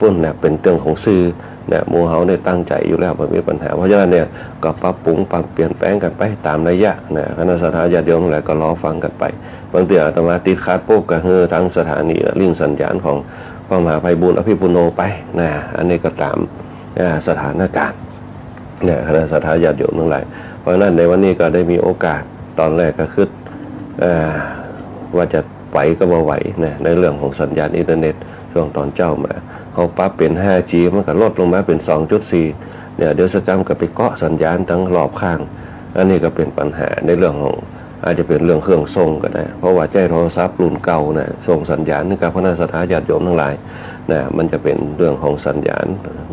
ปุ่นเนี่ยเป็นเรื่องของสื่อเนี่ยหมู่เฮาได้ตั้งใจอยู่แล้วไม่มีปัญหาเพราะฉะนั้นเนี่ยก็ปรับปรุงปรับเปลี่ยนแปลงกันไปตามระยะนะคณะสถาญาติโยมอะไรก็รอฟังกันไปบางทีอาตมาติดขัดปุ๊บก็คือทั้งสถานีลิงสัญญาณของพระมหาไพบูลย์อภิปุโนไปนะอันนี้ก็ตามสถานการณ์เนี่ยคณะสถาญาติโยมทั้งหลายเพราะฉะนั้นในวันนี้ก็ได้มีโอกาสตอนแรกก็คือว่าจะไหวก็มาไหวนะในเรื่องของสัญญาณอินเทอร์เน็ตช่วงตอนเจ้ามาเขาปรับเป็น 5G มันก็ลดลงมาเป็น 2.4 เนี่ยเดี๋ยวสกรรมก็ไปเกาะสัญญาณทั้งรอบข้างอันนี้ก็เป็นปัญหาในเรื่องของอาจจะเป็นเรื่องเครื่องส่งก็ได้เพราะว่าใจโทรศัพท์รุ่นเก่านะส่งสัญญาณในการพนักสถาญาติโยมทั้งหลายนะมันจะเป็นเรื่องของสัญญาณ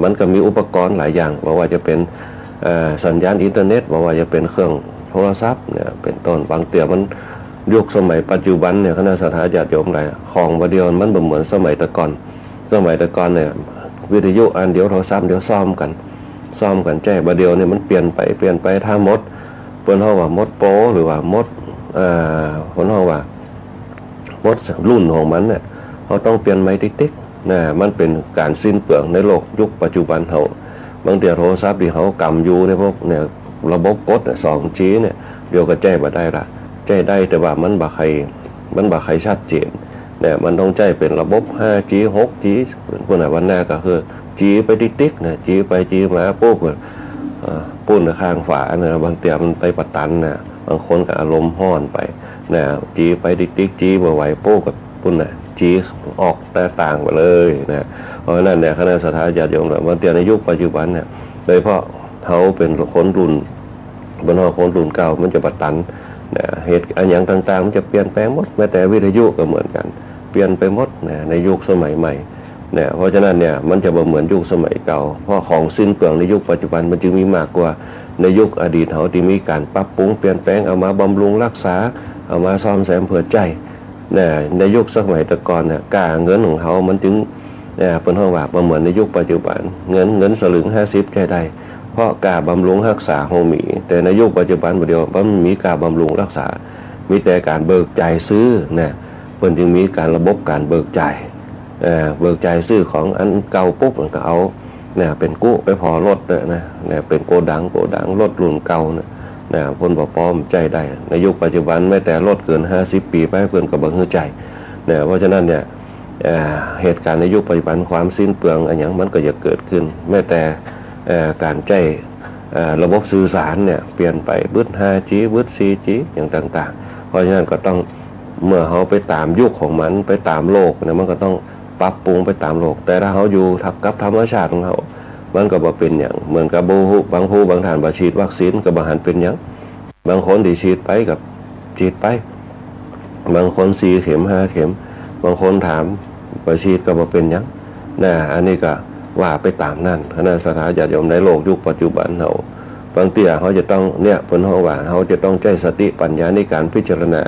มันก็มีอุปกรณ์หลายอย่างว่าจะเป็นสัญญาณอินเทอร์เน็ตว่าจะเป็นเครื่องโทรศัพท์เนี่ยเป็นต้นบางเตี่ยมันยุคสมัยปัจจุบันเนี่ยคณะสถาญาติโยมหลายของประเดียวมันเหมือนสมัยแต่ก่อนเนี่ยวิทยุอันเดียวโทรศัพท์เดียวซ่อมกันแจ้ประเดียวเนี่ยมันเปลี่ยนไปถ้ามดเปิ้นเฮาว่ามดโปหรือว่ามดเปิ้นเฮาว่ามดรุ่นของมันเนี่ยเขาต้องเปลี่ยนไม้ติ๊กๆนะมันเป็นการสิ้นเปลืองในโลกยุคปัจจุบันเฮาบางทีโทรศัพท์ที่เขากำอยู่ในพวกเนี่ยระบบกด 2G เนี่ยเดียวก็แจ้บ่ได้ละแจ้ได้แต่ว่ามันบ่ใครชัดเจนเนี่ยมันต้องใช้เป็นระบบ 5G 6G พวกนั้นวันหน้าก็คือ G ไปติ๊กๆนะ G ไป G มาปุ๊บปุ้นข้างฝานะบางเตียมันไปปะตันนะบางคนก็อารมณ์ห้อนไปนะ G ไปติ๊กๆ G บ่ไหวปุ๊บกับปุ้นนะ G ออกแตกต่างไปเลยนะเพราะฉะนั้นเนี่ยคณะสถาญาติโยมบางเตียในยุคปัจจุบันเนี่ยโดยเฉพาะเขาเป็นคนรุ่นบนห้องคนรุ่นเก่ามันจะปะตันเหตุอันอย่างต่างๆมันจะเปลี่ยนแปลงหมดแม้แต่วิทยุก็เหมือนกันเปลี่ยนไปหมดในยุคสมัยใหม่เนี่ยเพราะฉะนั้นเนี่ยมันจะบ่เหมือนยุคสมัยเก่าเพราะของสิ้นเปลืองในยุคปัจจุบันมันจึงมีมากกว่าในยุคอดีตเขาที่มีการปรับปรุงเปลี่ยนแปลงเอามาบำรุงรักษาเอามาซ่อมแซมเผื่อใจเนี่ยในยุคสมัยแต่ก่อนเนี่ยกาเงินของเขามันจึงเป็นห้องว่าบ่เหมือนในยุคปัจจุบันเงินสลึง50ใจได้เพราะการบำรุงรักษาโฮมีแต่ในยุคปัจจุบันเดียวมันมีการบำรุงรักษามีแต่การเบิกจ่ายซื้อนะเพิ่นจึงมีการระบบการเบิกจ่ายซื้อของอันเก่าปุ๊บมันก็เอาเนี่ยเป็นกู้ไปพอรถนะเป็นโกดังรถรุ่นเก่านะเพิ่นบ่พร้อมใจได้ในยุคปัจจุบันแม้แต่รถเกิน50ปีไปเพิ่นก็บ่ฮือใจเนี่ยเพราะฉะนั้นเนี่ยเหตุการณ์ในยุคปัจจุบันความสิ้นเปลืองอันหยังมันก็จะเกิดขึ้นแม้แต่การใช้ระบบสื่อสารเนี่ยเปลี่ยนไปบึด 5G บึด 4G อย่างต่างๆเพราะฉะนั้นก็ต้องเมื่อเขาไปตามยุคของมันไปตามโลกเนี่ยมันก็ต้องปรับปรุงไปตามโลกแต่ถ้าเขาอยู่ทับกับธรรมชาติของเขามันก็บ่เป็นอย่างเหมือนกับบางผู้บางท่านบ่ฉีดวัคซีนก็บ่หันเป็นอย่างบางคนที่ฉีดไปกับฉีดไปบางคน4 เข็ม 5 เข็มบางคนถามบ่ฉีดก็บ่เป็นอย่างนะอันนี้ก็ว่าไปตามนั่นคณะสถาญาติโยมในโลกยุคปัจจุบันเขาบางเตี่ยเขาจะต้องเนี่ยเพิ่นเฮาว่าเขาจะต้องใช้สติปัญญาในการพิจารณา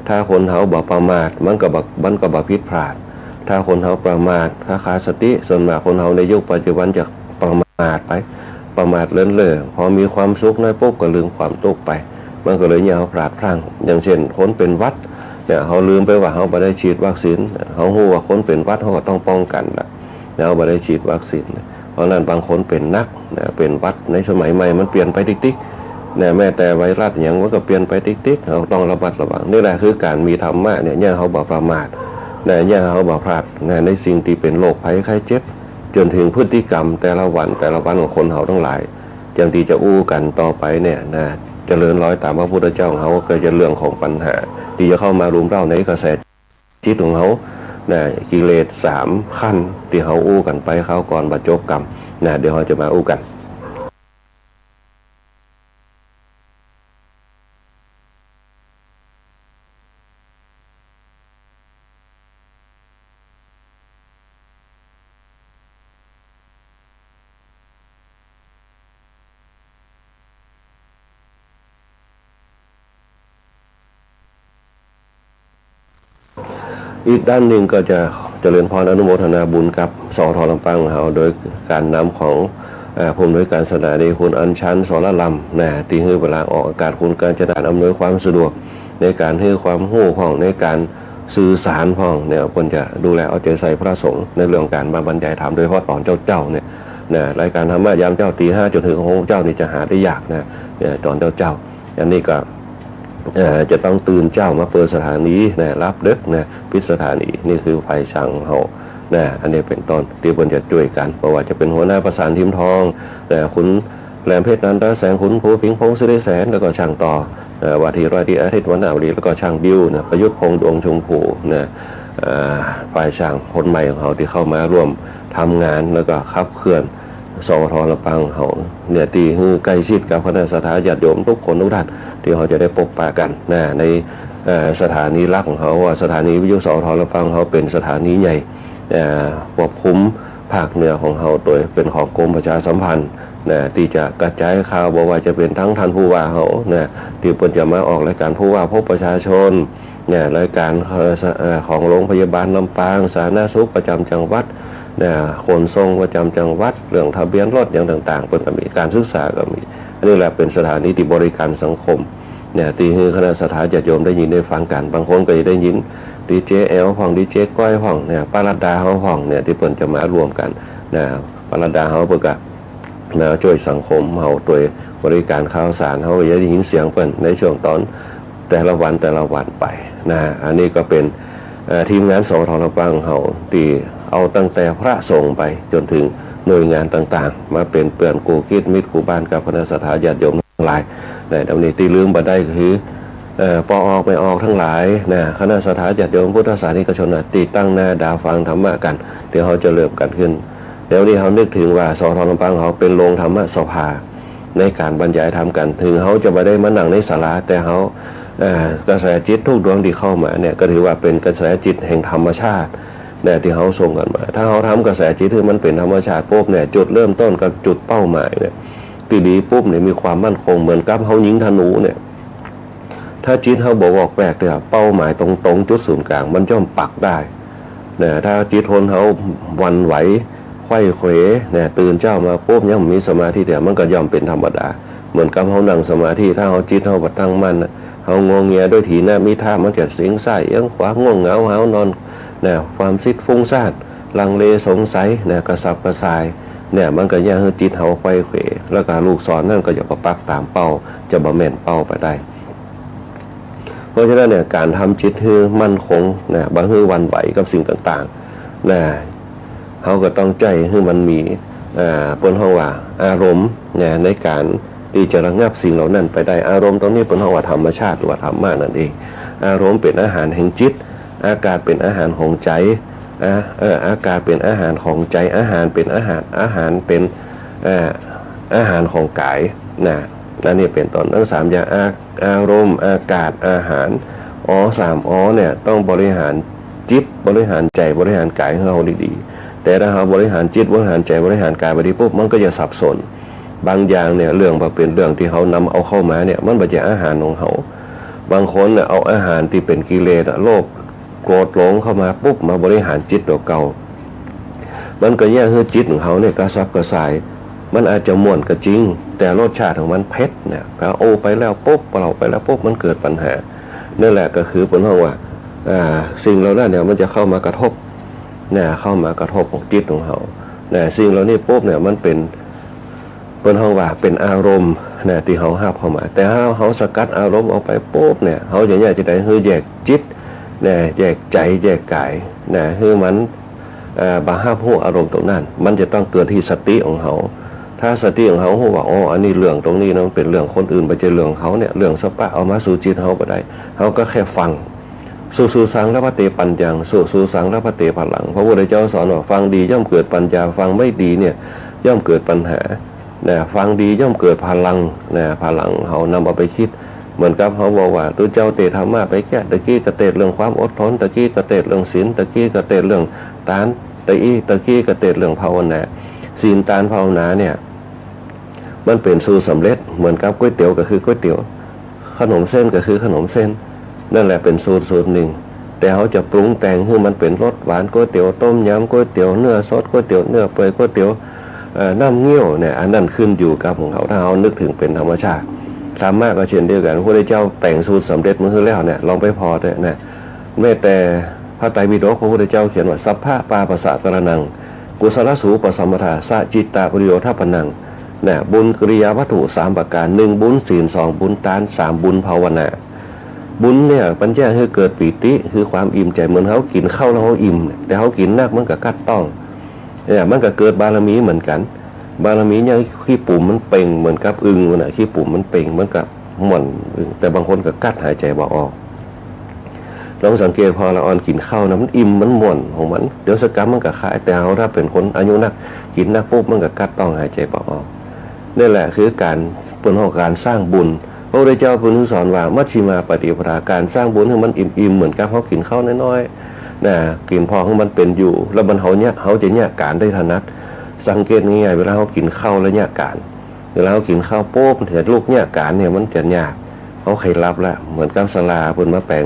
ถ้าคนเขาบ่ประมาทมันก็บ่ผิดพลาดถ้าคนเขาประมาทถ้าขาดสติส่วนมากคนเขาในยุคปัจจุบันจะประมาทไปประมาทเลินเล่อพอมีความสุขน้อยปุ๊บก็ลืมความทุกข์ไปมันก็เลยเนี่ยเขาพลาดพลั้งอย่างเช่นคนเป็นหวัดเนี่ยเขาลืมไปว่าเขาบ่ได้ฉีดวัคซีนเขาฮู้ว่าคนเป็นหวัดเขาก็ต้องป้องกันล่ะแล้วบ่ได้ฉีดวัคซีนเพราะนั้นบางคนเป็นนักเป็นหวัดในสมัยใหม่มันเปลี่ยนไปติ๊กๆแม้แต่ไวรัสอย่างมันก็เปลี่ยนไปติ๊กๆเราต้องระมัดระวังนี่แหละคือการมีธรรมะเนี่ยเขาบ่ประมาทเนี่ยเขาบ่พลาดในสิ่งที่เป็นโรคภัยไข้เจ็บจนถึงพฤติกรรมแต่ละวันของคนเขาทั้งหลายอย่างที่จะอู้กันต่อไปเนี่ยนะเจริญร้อยตามพระพุทธเจ้าของเขาก็จะเรื่องของปัญหาที่จะเข้ามารุมเร้าในกระแสจิตของเขากิเลส3 ขั้นที่เขาอู้กันไปเขาก่อนบรรจบกรรมเดี๋ยวเราจะมาอู้กันอีกด้านหนึ่งก็จะเจริญพรอนุโมทนาบุญกับสท.ลำปางของเราโดยการนำของผู้อำนวยการสถานีคุณอัญชัน สรลำที่ให้เวลาออกอากาศคุณการจัดการอำนวยความสะดวกในการให้ความรู้ของในการ สื่อสารพ้องเนี่ยควรจะดูแลเอาใจใส่พระสงฆ์ในเรื่องการมาบรรยายธรรมโดยเฉพาะตอนเจ้าเนี่ยรายการธรรมะยามเจ้าตีห้าจนถึงของเจ้านี่จะหาได้ยากนะตอนเจ้าอันนี้ก็จะต้องตื่นเจ้ามาเปิดสถานีรับเด็กพิสถานีนี่คือไฟช่างเฮาอันนี้เป็นต้นที่ควรจะช่วยกันเพราะว่าจะเป็นหัวหน้าประสานทีมทองคุณแหลมเพชรนันทแสงขุนภูพิงพงศ์สิริแสนแล้วก็ช่างต่อวัทีร้อยที่อาทิตย์วันนาวดีแล้วก็ช่างบิวประยุทธ์พงษ์ดวงชมพูฝ่ายช่างคนใหม่ของเขาที่เข้ามาร่วมทำงานแล้วก็ขับเคลื่อนสวทลำปางเขาเนี่ยตีฮือใกล้ชิดกับคณะสัตยาติโยมทุกคนทุกท่านที่เขาจะได้พบปะกันในสถานีหลักของเขาว่าสถานีวิทยุสวทลำปางเขาเป็นสถานีใหญ่ควบคุมภาคเหนือของเขาโดยเป็นของกรมประชาสัมพันธ์ที่จะกระจายข่าวบอกว่าจะเป็นทั้งท่านผู้ว่าเขาที่เปิดจะมาออกรายการผู้ว่าพบประชาชนรายการของโรงพยาบาลลำปางสาธารณสุขประจำจังหวัดขนส่งประจำจังหวัดเรื่องทะเบียนรถอย่างต่างๆเป็นก็มีการศึกษาก็มีอันนี้แหละเป็นสถานีที่บริการสังคมที่คณะสัตยาติโยมได้ยินได้ฟังกันบางคนก็ได้ยินดีเจแอลของดีเจก้อยของปาราดาเขาของที่เปิดจะมารวมกันปาราดาเขาเปิดกับช่วยสังคมเขาโดยบริการข่าวสารเขาจะได้ยินเสียงเปิดในช่วงตอนแต่ละวันไปอันนี้ก็เป็นทีมงานสวทลำปางเขาที่เอาตั้งแต่พระสงฆ์ไปจนถึงหน่วยงานต่างๆมาเป็นเปื่อนกูคิดมิตรกูบ้านกับคณะสัตยาติโยมทั้งหลายในตรงนี้ที่ลืมไปได้คือปออกไม่ออกทั้งหลายคณะสัตยาติโยมพุทธศาสนิกชนติตั้งหน้าดาฟังธรรมะกันเดี๋ยวเขาจะเริ่มกันขึ้นเดี๋ยวนี้เขานึกถึงว่าสวทลำปางเขาเป็นโรงธรรมะสภาในการบรรยายธรรมกันถึงเขาจะมาได้มานั่งในศาลาแต่เขากระแสจิตทุกดวงที่เข้ามาก็ถือว่าเป็นกระแสจิตแห่งธรรมชาติที่เขาส่งกันมาถ้าเขาทำกระแสจิตที่มันเป็นธรรมชาติปุ๊บจุดเริ่มต้นกับจุดเป้าหมายตีดีปุ๊บมีความมั่นคงเหมือนกับเขายิงธนูถ้าจิตเขาบอกแปลกเป้าหมายตรงจุดศูนย์กลางมันย่อมปักได้ถ้าจิตทนเขาวันไหวไขว้เขวตื่นเจ้ามาปุ๊บยังมีสมาธิมันก็ย่อมเป็นธรรมดาเหมือนกับเขานั่งสมาธิถ้าเขาจิตเขาบัดตั้งมั่นเขางงเงียด้วยทีมีท่ามันเกิดเสียงไส้ยังขวางง่วงเหงาหาวนอนความซิดฟุ้งซ่านลังเลสงสัยกระสับกระส่ายมันก็ยังให้จิตเขาไขว้เขวแล้วก็ลูกศรนั่นก็จะประปักตามเป้าจะบำเพ็ญเป้าไปได้เพราะฉะนั้นการทำจิตให้มั่นคงบางทีวันไหวกับสิ่งต่างๆเขาก็ต้องใจให้มันมีปนห้องว่าอารมณ์ในการที่จะระงับสิ่งเหล่านั้นไปได้อารมณ์ตรงนี้เป็นห้องว่าธรรมชาติหรือว่าธรรมะนั่นเองอารมณ์เป็นอาหารแห่งจิตอากาศเป็นอาหารของใจอากาศเป็นอาหารของใจอาหารเป็นอาหารเป็นอาหารของกายนั่นนี่เป็นต้นทั้ง3อย่างอารมณ์อากาศอาหาร3ต้องบริหารจิตบริหารใจบริหารกายของเราดีๆแต่ถ้าเราบริหารจิตบริหารใจบริหารกายไปดีปุ๊บมันก็จะสับสนบางอย่างเรื่องมาเป็นเรื่องที่เขานำเอาเข้ามามันไม่ใช่อาหารของเขาบางคนเอาอาหารที่เป็นกิเลสโลภโกรธหลงเข้ามาปุ๊บมาบริหารจิตตัวเก่ามันก็แย่ให้จิตของเขากระซับกระส่ายมันอาจจะม่วนก็จริงแต่รสชาติของมันเผ็ดพอโอไปแล้วปุ๊บเราไปแล้วปุ๊บมันเกิดปัญหานั่นแหละก็คือเป็นเพราะว่าสิ่งเหล่านั้นมันจะเข้ามากระทบเข้ามากระทบของจิตของเขาสิ่งเหล่านี้ปุ๊บมันเป็นห้องว่าเป็นอารมณ์ที่เขาห้าเข้ามาแต่ถ้าเขาสกัดอารมณ์ออกไปปุ๊บเขาจะได้คือแยกจิตแยกใจแยกกายคือมันบาห้าผู้อารมณ์ตรงนั้นมันจะต้องเกิดที่สติของเขาถ้าสติของเขาว่าอันนี้เรื่องตรงนี้มันเป็นเรื่องคนอื่นไปเจอเรื่องเขาเรื่องสปะเอามาสู่จิตเขาไปได้เขาก็แค่ฟังสู่สังและพระเตปัญญังสู่สังและพระเตพลังพระพุทธเจ้าสอนว่าฟังดีย่อมเกิดปัญญาฟังไม่ดีย่อมเกิดปัญหาฟังดีย่อมเกิดพลังพลังเขานำเอาไปคิดเหมือนกับเขาบอกว่าตัวเจ้าเตธรรมะไปแค่ตะกี้กระเตดเรื่องความอดทนตะกี้กระเตดเรื่องศีลตะกี้กระเตดเรื่องทานตะกี้กระเตดเรื่องภาวนาศีลทานภาวนามันเป็นสูตรสำเร็จเหมือนกับก๋วยเตี๋ยวก็คือก๋วยเตี๋ยวขนมเส้นก็คือขนมเส้นนั่นแหละเป็นสูตรหนึ่งแต่เขาจะปรุงแต่งให้มันเป็นรสหวานก๋วยเตี๋ยวต้มยำก๋วยเตี๋ยวเนื้อสดก๋วยเตี๋ยวเนื้อเปื่อยก๋วยเตี๋ยวน้ำเงี้ยวอันนั้นขึ้นอยู่กับของเขาถ้าเขานึกถึงเป็นธรรมชาติธรรมะก็เช่นเดียวกันพระพุทธเจ้าแต่งสูตรสำเร็จมาให้แล้วลองไปพอเลย แม้แต่พระไตรปิฎกพระพุทธเจ้าเขียนว่าสัพพะปาปัสสะกรณังกุศลสูปสัมปทาสะจิตตาปริโยทปนังนะบุญกิริยาวัตถุ3ประการ1บุญศีล2บุญทาน3บุญภาวนาบุญเนี่ยปัญญาคือเกิดปีติคือความอิ่มใจเหมือนเขากินข้าวแล้วเขาอิ่มแต่เขากินนักมันก็กัดต้องเนี่ยมันก็เกิดบารมีเหมือนกันบารมีเนี่ยขี้ปุ่มมันเป่งเหมือนกับอึ่งนะขี้ปุ่มมันเป่งเหมือนกับหม่อนแต่บางคนก็กัดหายใจบ่ออกลองสังเกตพอละออนกินข้าวนะมันอิ่มมันม่วนของมันเดี๋ยวสักกัมมันก็คายแต่เอาถ้าเป็นคนอายุนักกินนักปุ๊บมันก็กัดต้องหายใจบ่ออกนี่แหละคือการเป็นของการสร้างบุญพระพุทธเจ้าพูดสอนว่ามัชฌิมาปฏิปทาการสร้างบุญให้มันอิ่มๆเหมือนกับเขากินข้าวน้อยๆนะกินพอให้มันเป็นอยู่แล้วมันเขาจะเนี่ยการได้ถนัดสังเกตง่ายๆเวลาเขากินข้าวแล้วเนี่ยการเวลาเขากินข้าวโป๊บแต่ลูกเนี่ยการเนี่ยมันจะยากเขาเคยรับแล้วเหมือนกับศาลาเพิ่นมาแปลง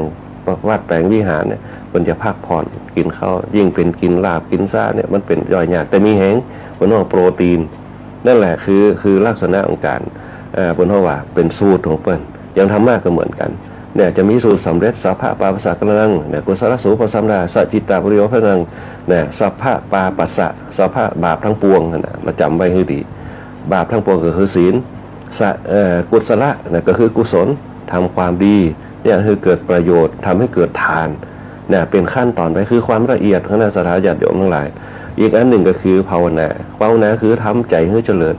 วัดแปลงวิหารเนี่ยมันจะพักผ่อนกินข้าวยิ่งเป็นกินลาบกินซ่าเนี่ยมันเป็นย่อยยากแต่มีแห้งมันต้องโปรตีนนั่นแหละคือลักษณะของการเพิ่นว่าเป็นสูตรของเพิ่นยังทำมากก็เหมือนกันเนี่ยจะมีสูตรสำเร็จสัพพะปาปัสสะกนังเนี่ยกุศลสูปสัมปทาสัจจิตตาปริโยพนังเนี่ยสัพพะปาปัสสะสัพพะบาปทั้งปวงนะเราจำไว้ให้ดีบาปทั้งปวงก็คือศีลกุศลเนี่ยก็คือกุศลทำความดีเนี่ยคือเกิดประโยชน์ทำให้เกิดทานเนี่ยเป็นขั้นตอนไปคือความละเอียดของศรัทธาญาติโยมทั้งหลายอีกอันหนึ่งก็คือภาวนาคือทำใจให้เจริญ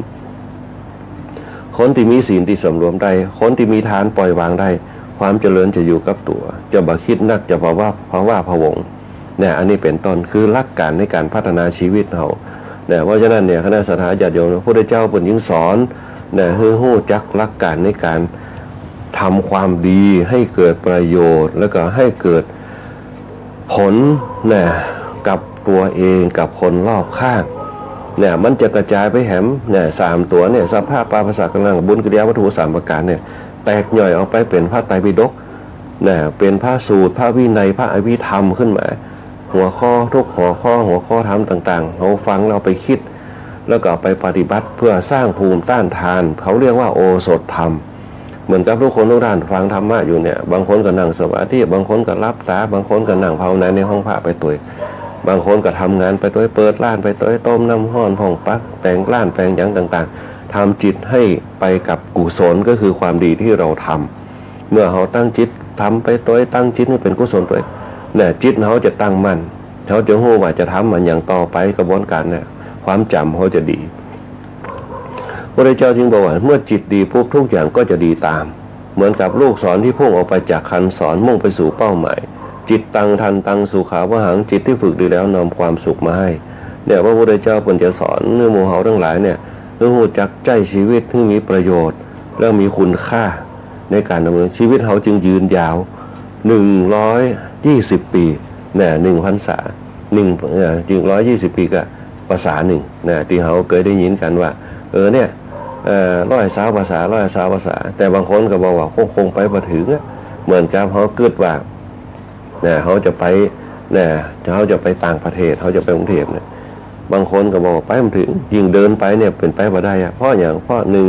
คนที่มีศีลที่สำรวมได้คนที่มีทานปล่อยวางได้ความเจริญจะอยู่กับตัวจะบ่คิดนักจะเพราะว่าพะวงเนี่ยอันนี้เป็นต้นคือหลักการในการพัฒนาชีวิตเราเนี่ยเพราะฉะนั้นเนี่ยคณะศรัทธาญาติโยมพระพุทธเจ้าเป็นยิ่งสอนเนี่ยให้รู้จักหลักการในการทำความดีให้เกิดประโยชน์แล้วก็ให้เกิดผลเนี่ยกับตัวเองกับคนรอบข้างเนี่ยมันจะกระจายไปแหมเนี่ย3ตัวเนี่ยสัพพะปาปัสสะกนังบุญกิริยาวัตถุ3ประการเนี่ยแตกย่อยออกไปเป็นพระไตรปิฎกเนี่ยเป็นพระสูตรพระวินัยพระอภิธรรมขึ้นมาหัวข้อทุกหัวข้อธรรมต่างๆเราฟังเราไปคิดแล้วก็ไปปฏิบัติเพื่อสร้างภูมิต้านทานเขาเรียกว่าโอสถธรรมเหมือนกับทุกคนทุกท่านฟังธรรมะอยู่เนี่ยบางคนก็นั่งสมาธิบางคนก็รับตาบางคนก็นั่งภาวนาในห้องพระไปตัวบางคนก็ทำงานไปตัวเปิดร้านไปตัวต้มน้ำห้อนห้องปักแต่งร้านแต่งอย่างต่างๆทำจิตให้ไปกับกุศลก็คือความดีที่เราทำเมื่อเขาตั้งจิตทำไปตัวตั้งจิตให้เป็นกุศลตัวเนี่ยจิตเขาจะตั้งมั่นเขาจะรู้ว่าจะทำมันอย่างต่อไปกระบวนการเนี่ยความจำเขาจะดีพระเจ้าจึงบอกว่าเมื่อจิตดีปุ๊บทุกอย่างก็จะดีตามเหมือนกับลูกศรที่พุ่งออกไปจากคันศรมุ่งไปสู่เป้าหมายจิตตังทันตังสุขาวหังจิตที่ฝึกดีแล้วนำความสุขมาให้เนี่ยพระพุทธเจ้าเป็นจะสอนเนื้อหมู่เฮาทั้งหลายเนี่ยเรื่องหูจักใจชีวิตที่มีประโยชน์และมีคุณค่าในการดำเนินชีวิตเขาจึงยืนยาว120 ปีเนี่ย1 พรรษาจึง120 ปีก็ภาษาหนึ่งเนี่ยที่เขาเคยได้ยินกันว่าเนี่ย120 ภาษาแต่บางคนก็บอกว่าคงไปบ่ถึงเหมือนกับเขาเกิดว่าเนี่ยเขาจะไปเนี่ยเขาจะไปต่างประเทศเขาจะไปกรุงเทพเนี่ยบางคนก็บอกไปไม่ถึงยิ่งเดินไปเนี่ยเป็นไปบ่ได้เพราะหนึ่ง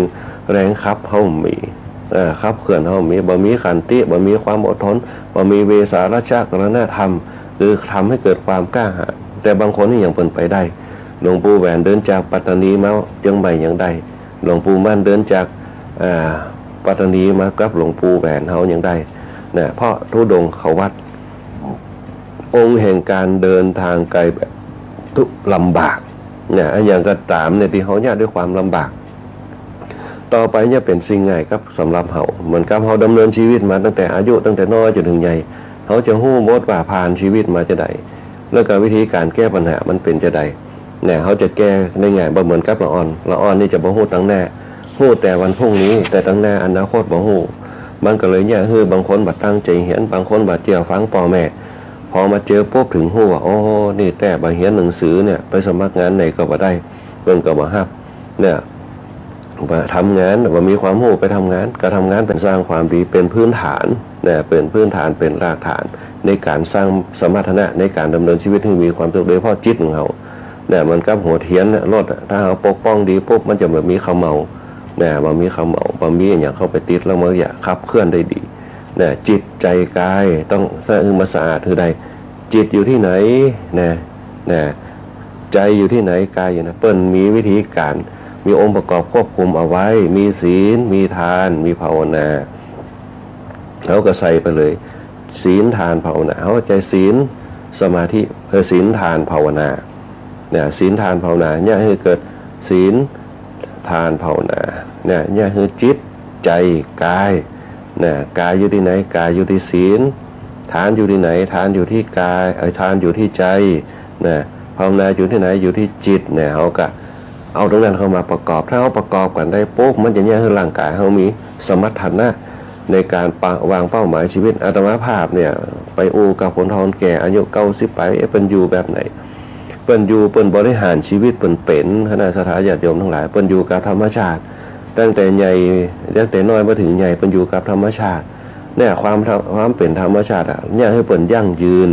แรงขับเขามีขับเขื่อนเขามีบ่มีขันติบ่มีความอดทนบ่มีเวสาระชะกรณธรรมคือทำให้เกิดความกล้าหาญแต่บางคนนี่ยังเป็นไปได้หลวงปู่แหวนเดินจากปัตตานีมาเชียงใหม่ยังได้หลวงปู่มั่นเดินจากปัตตานีมากับหลวงปู่แหวนเขายังได้เนี่ยเพราะธุดงค์เขาวัดองค์แห่งการเดินทางไกลแบบทุกลำบากเนี่ยอย่างก็ตามในที่เขาเนี่ยด้วยความลำบากต่อไปเนี่ยเป็นสิ่งง่ายครับสำหรับเขาเหมือนกับเขาดำเนินชีวิตมาตั้งแต่อายุตั้งแต่น้อยจนถึงใหญ่เขาจะหู้หมดว่าผ่านชีวิตมาจะใดแล้วก็วิธีการแก้ปัญหามันเป็นจะใดเนี่ยเขาจะแก้ได้ง่ายบ่เหมือนกับละอ่อนนี่จะบ่หู้ตั้งแน่หู้แต่วันพรุ่งนี้แต่ตั้งแน่อนาคตบ่หู้มันก็เลยเนี่ยบางคนบัดตั้งใจเห็นบางคนบัดเจียวฟังพ่อแม่พอมาเจอปุ๊บถึงหู้ว่านี่แต่บางเรียนหนังสือเนี่ยไปสมัครงานไหนก็บ่ได้เพิ่นก็บ่ฮับเนี่ยมาทำงานว่ามีความรู้ไปทำงานก็ทำงานเป็นสร้างความดีเป็นพื้นฐานเนี่ยเป็นพื้นฐานเป็นรากฐานในการสร้างสมรรถนะในการดำเนินชีวิตให้มีความสุขโดยเฉพาะจิตของเขาเนี่ยมันกับหัวเทียนเนี่ยรถถ้าเขาปกป้องดีปุ๊บมันจะแบบมีขมเมาเนี่ยมันมีขมเมามันมีอย่างเข้าไปติดแล้วมันอยากขับเคลื่อนได้ดี เนี่ยจิตใจกายต้องมาสะอาดคือใดจิตอยู่ที่ไหนนะใจอยู่ที่ไหนกายอยู่นะเปิ้นมีวิธีการมีองค์ประกอบควบคุมเอาไว้มีศีลมีทานมีภาวนาเขาก็ใส่ไปเลยศีลทานภาวนาเขาใจศีลสมาธิศีลทานภาวนาเนี่ยศีลทานภาวนาเนี่ยให้เกิดศีลทานภาวนาเนี่ยคือจิตใจกายเนี่ยกายอยู่ที่ไหนกายอยู่ที่ศีลทานอยู่ที่ไหนทานอยู่ที่กายทานอยู่ที่ใจเนี่ยภาวนาอยู่ที่ไหนอยู่ที่จิตเนี่ยเขาก็เอาตรงนั้นเข้ามาประกอบถ้าเขาประกอบกันได้ปุ๊บมันจะเนี่ยคือร่างกายเขามีสมรรถนะในการวางเป้าหมายชีวิตอาตมาภาพเนี่ยไปอูกับผลทองแก่อายุ90ไปเป็นอยู่แบบไหนเปิ้นอยู่เปิ้นบริหารชีวิตเปิ้นเป็นคณะสัตยาติโยมทั้งหลายเปิ้นอยู่กับธรรมชาติตั้งแต่ใหญ่ตั้งแต่น้อยมาถึงใหญ่เปิ้นอยู่กับธรรมชาติเนี่ยความเป็นธรรมชาติเนี่ยให้เปิ้นยั่งยืน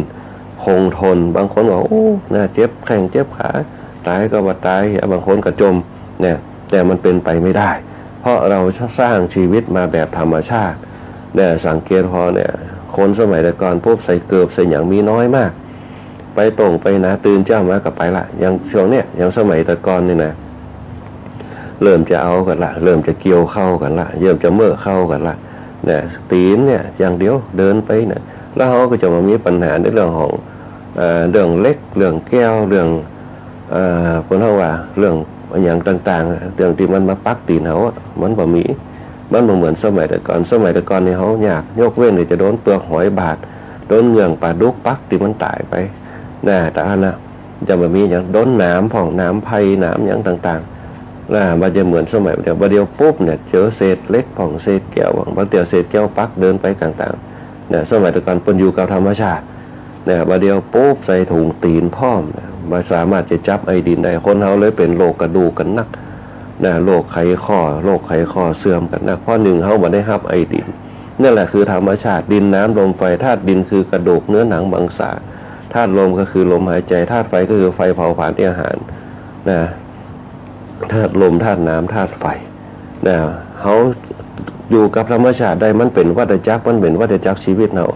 คงทนบางคนบอกโอ้น่าเจ็บแข้งเจ็บขาตายก็ว่าตายบางคนก็จมเนี่ยแต่มันเป็นไปไม่ได้เพราะเราสร้างชีวิตมาแบบธรรมชาติเนี่ยสังเกตพอเนี่ยคนสมัยแต่ก่อนพวกใส่เกือบใส่อย่างมีน้อยมากไปตรงไปนะตื่นเจ้ามาก็ไปละอย่างช่วงเนี้ยอย่างสมัยแต่ก่อนนี่นะเริ่มจะเอากันละเริ่มจะเกี่ยวเข้ากันละเริ่มจะเมื่อเข้ากันละเนี่ยตีนเนี่ยอย่างเดียวเดินไปเนี่ยแล้วเขาก็จะมามีปัญหาในเรื่องของเรื่องเล็กเรื่องแก้วเรื่องคนเขาว่าเรื่องอย่างต่างๆเรื่องที่มันมาปักตีนเขามันบ่มีมันเหมือนสมัยแต่ก่อนนี่เขาอยากยกเว้นเลยจะโดนเปลือกหอยบาดโดนเหงื่อปลาดุกปักที่มันตายไปแต่อันน่ะจะแบบมีอย่างโดนน้ำผ่องน้ำไผ่น้ำอย่างต่างๆมันจะเหมือนสมัยเดียวปุ๊บเนี่ยเจอเศษเล็กผ่องเศษแก้วบางเตียวเศษแก้วปักเดินไปต่างๆเนี่ยสมัยแต่ก่อนปนอยู่กับธรรมชาติเนี่ยเดียวปุ๊บใส่ถุงตีนพร้อมมาสามารถจะจับไอดินได้คนเขาเลยเป็นโรคกระดูกกันนักโรคไขข้อเสื่อมกันนักเพราะหนึ่งเขาไม่ได้รับไอดินนี่แหละคือธรรมชาติดินน้ำลมไฟธาตุดินคือกระดูกเนื้อหนังมังสาธาตุลมก็คือลมหายใจธาตุไฟก็คือไฟเผาผลาญอาหารธาตุลมธาตุน้ำธาตุไฟเขาอยู่กับธรรมชาติได้มันเป็นวัฏจักรชีวิตเขา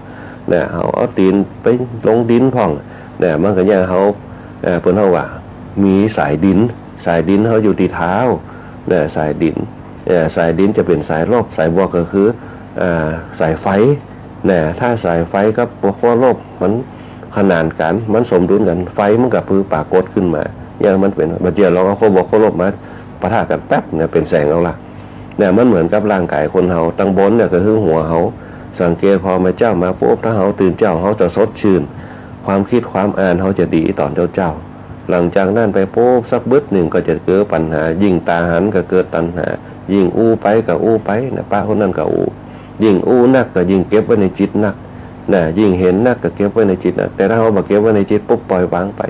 เขาเอาตีนไปลงดินพ่องมันก็ยังเขาเพิ่นเขาว่ามีสายดินเขาอยู่ที่เท้าสายดินจะเป็นสายลบสายบวกก็คือสายไฟถ้าสายไฟกับขั้วลบมันขนานกันมันสมดุลกันไฟมันกับพื้นปากดขึ้นมาอย่างมันเป็นบัดเจียเราเอาขั้วบวกขั้วลบมาปะทะกันแป๊บเนี่ยเป็นแสงเอาละมันเหมือนกับร่างกายคนเฮาตั้งบนเนี่ยก็คือหัวเฮาสังเกตพอมาเจ้ามาปุ๊บถ้าเฮาตื่นเจ้าเฮาจะสดชื่นความคิดความอ่านเฮาจะดีตอนเจ้าหลังจากนั้นไปปุ๊บสักบึ้ดหนึ่งก็จะเกิดปัญหายิ่งตาหันก็เกิดตัณหายิ่งอู้ไปก็อู้ไปป้าคนนั้นก็อู้ยิ่งอู้นักก็ยิ่งเก็บไว้ในจิตนักยิ่งเห็นนักก็เก็บไว้ในจิตนักแต่ถ้าเฮาบ่เก็บไว้ในจิตปุ๊บปล่อยวางไป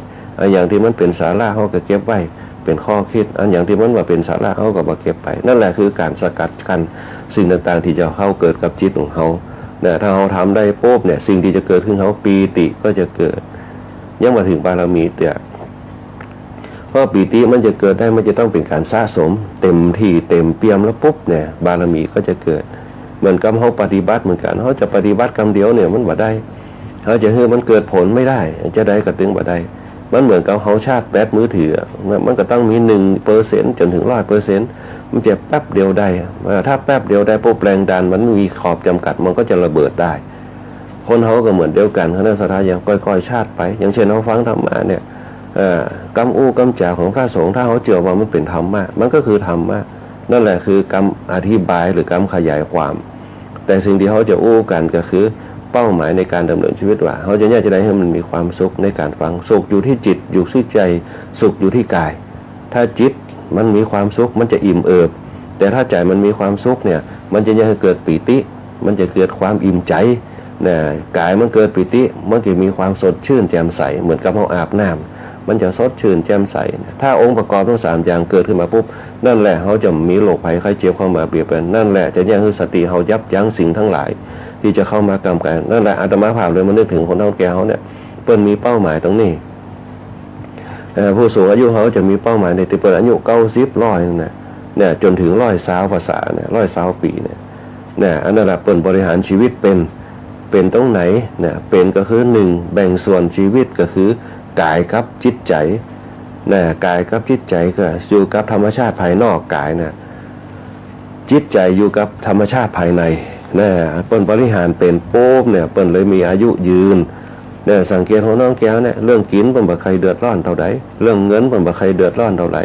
อย่างที่มันเป็นสาระเฮาก็เก็บไว้เป็นข้อคิดอย่างที่มันว่าเป็นสาระเฮาก็บ่เก็บไปนั่นแหละคือการสกัดกั้นสิ่งต่างๆที่จะเข้าเกิดกับจิตของเฮาถ้าเราทำได้ปุ๊บเนี่ยสิ่งที่จะเกิดขึ้นเขาปีติก็จะเกิดยังมาถึงบารมีแต่เพราะปีติมันจะเกิดได้มันจะต้องเป็นการสะสมเต็มที่เต็มเปี่ยมแล้วปุ๊บเนี่ยบารมีก็จะเกิดเหมือนกับเขาปฏิบัติเหมือนกันเขาจะปฏิบัติกรรมเดียวเนี่ยมันบ่ได้เขาจะให้มันเกิดผลไม่ได้จะได้กระตึงบ่ได้มันเหมือนกับเขาชาร์จแบตมือถือมันก็ต้องมี1%จนถึง100%มันจะแป๊บเดียวได้ถ้าแป๊บเดียวได้ปุ๊บแรงดันมันมีขอบจำกัดมันก็จะระเบิดได้คนเขาก็เหมือนเดียวกันเขาในสถานอย่างก้อยๆชาติไปอย่างเช่นเขาฟังธรรมะเนี่ยกรรมอู้กรรมจ่าของพระสงฆ์ถ้าเขาเจอว่ามันเป็นธรรมะมันก็คือธรรมะนั่นแหละคือกรรมอธิบายหรือกรรมขยายความแต่สิ่งที่เขาจะอู้กันก็คือเป้าหมายในการดำเนินชีวิตว่าเขาจะได้ให้มันมีความสุขในการฟังสุขอยู่ที่จิตอยู่ที่ใจสุขอยู่ที่กายถ้าจิตมันมีความสุขมันจะอิ่มเอิบแต่ถ้าใจมันมีความสุขเนี่ยมันจะยังเกิดปิติมันจะเกิดความอิ่มใจกายมันเกิดปิติมันจะมีความสดชื่นแจ่มใสเหมือนกับเราอาบน้ำมันจะสดชื่นแจ่มใสถ้าองค์ประกอบทั้ง3อย่างเกิดขึ้นมาปุ๊บนั่นแหละเขาจะมีโรคภัยไข้เจ็บเข้ามาเบียดเบียนนั่นแหละจะยังคือสติเขายับยั้งสิ่งทั้งหลายที่จะเข้ามากำกับนั่นแหละอาตมาภาพเลยมันนึกถึงคนเฒ่าแก่เขาเนี่ยเปิ้นมีเป้าหมายตรงนี้ผู้สูงอายุเขาจะมีเป้าหมายในที่เปิ้นอายุ90 100เนี่ยจนถึง120 ภาษาเนี่ย120 ปีเนี่ย เนี่ยอันนั้นแหละเปิ่นบริหารชีวิตเป็นตรงไหนเนี่ยเป็นก็คือหนึ่งแบ่งส่วนชีวิตก็คือกายกับจิตใจเนี่ยกายกับจิตใจก็อยู่กับธรรมชาติภายนอกกายเนี่ยจิตใจอยู่กับธรรมชาติภายในเนี่ยเปิ่นบริหารเป็นโป๊บเนี่ยเปิ่นเลยมีอายุยืนเนี่ยสังเกตของน้องแก้วเนี่ยเรื่องกินเปิ่นบ่ใครเดือดร้อนเท่าใดเรื่องเงินเปิ่นบ่ใครเดือดร้อนเท่าไหร่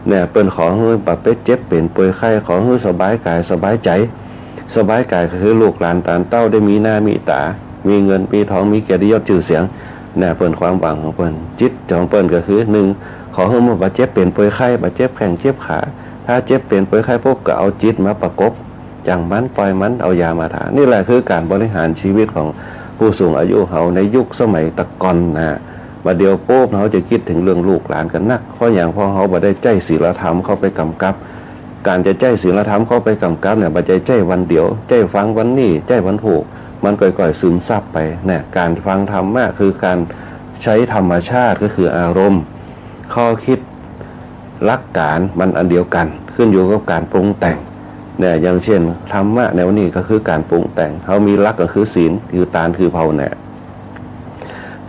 เนี่ยเปิ่นขอให้บ่เป็นเจ็บเป็นป่วยไข้ขอให้สบายกายสบายใจสบายกายก็คือลูกหลานตามเต้าได้มีหน้ามีตามีเงินมีทองมีเกียรติยศชื่อเสียงเนี่ยเปิ่นความหวังของเปิ่นจิตของเปิ่นก็คือหนึ่งขอให้บ่เจ็บเป็นป่วยไข้บ่เจ็บแข้งเจ็บขาถ้าเจ็บเป็นป่วยไข้ปุ๊บก็เอาจิตมาประกบจังมันปล่อยมันเอายามาทานี่แหละคือการบริหารชีวิตของผู้สูงอายุเขาในยุคสมัยตะกอนนะบัดเดียวโป๊บเขาจะคิดถึงเรื่องลูกหลานกันนักเพราะอย่างพอเขาบ่ได้ใจศีลธรรมเข้าไปกำกับการจะใจศีลธรรมเข้าไปกำกับเนี่ยบ่ใจวันเดียวใจฟังวันนี้ใจวันถูกมันก่อยๆซึมซับไปเนี่ยการฟังธรรมะคือการใช้ธรรมชาติก็คืออารมณ์ข้อคิดหลักการมันอันเดียวกันขึ้นอยู่กับการปรุงแต่งเนี่ยอย่างเช่นธรรมะแนวนี้ก็คือการปรุงแต่งเขามีหลักก็คือศีลคือตานคือภาวนา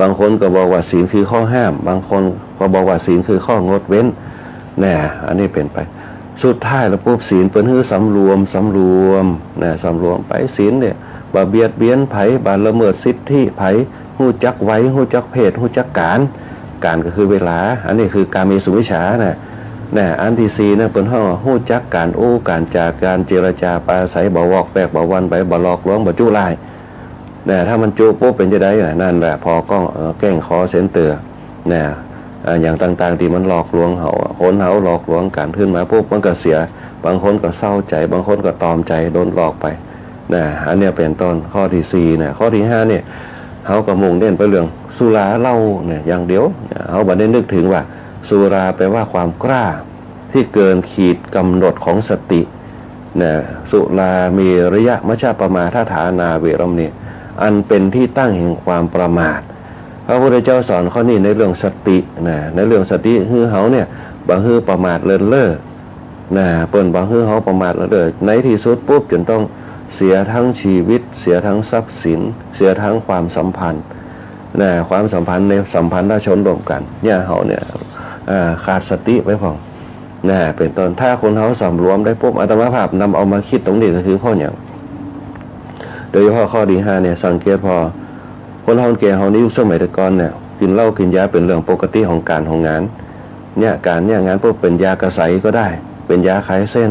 บางคนก็บอกว่าศีลคือข้อห้ามบางคนก็บอกว่าศีลคือข้องดเว้นเนี่ยอันนี้เป็นไปสุดท้ายแล้วปุ๊บศีลเป็นคือสำรวมเนี่ยสำรวมไปศีลเนี่ยบ่เบียดเบียนไผบ่ละเมิดสิทธิไผฮู้จักไว้ฮู้จักเพศฮู้จักการก็คือเวลาอันนี้คือการมีสุวิชานะอันที่4นะเปิ้นเฮาฮู้จักการโอ้การจาการเจรจาปราศัยบ่วอกแปกบ่วันไปบ่หลอกลวงบ่จุลายนะถ้ามันจุปุ๊บเป็นจังได๋นั่นแหละพอก็แกล้งคอเซ็นเตอร์นะอย่างต่างๆที่มันหลอกลวงเฮาคนเฮาหลอกลวงกันขึ้นมาปุ๊บมันก็เสียบางคนก็เศร้าใจบางคนก็ตอมใจโดนหลอกไปนะอันนี้เป็นต้นข้อที่4นะข้อที่5เนี่ยเฮาก็มุ่งเน้นไปเรื่องสุราเหล้าเนี่ยอย่างเดียวเฮาบ่ได้นึกถึงว่าสุราแปลว่าความกล้าที่เกินขีดกำหนดของสตินะสุรามีระยะมัชฌปมาทฐานาเวรมณีอันเป็นที่ตั้งแห่งความประมาทพระพุทธเจ้าสอนข้อนี้ในเรื่องสตินะในเรื่องสติคือเฮาเนี่ยบ่ฮือประมาทเลินเล่อนะเปิ้นบ่ฮือเฮาประมาทเลินเล่อในที่สุดปุ๊บจนต้องเสียทั้งชีวิตเสียทั้งทรัพย์สินเสียทั้งความสัมพันธ์นะความสัมพันธ์ในสัมพันธชนรวมกันเนี่ยเฮาเนี่ยขาดสติไว้พอนะเป็นต้นถ้าคนเฮาสำรวมได้ปุ๊บอาตมาภาพนำเอามาคิดตรงนี้ก็คือข้ออย่างโดยเฉพาะข้อที่5เนี่ยสังเกตพอคนเฮาแก่เฮาในยุคสมัยตะก่อนเนี่ยกินเหล้ากินยาเป็นเรื่องปกติของการของงานเนี่ยการเนี่ยงานปุ๊บเป็นยากระใสก็ได้เป็นยาคลายเส้น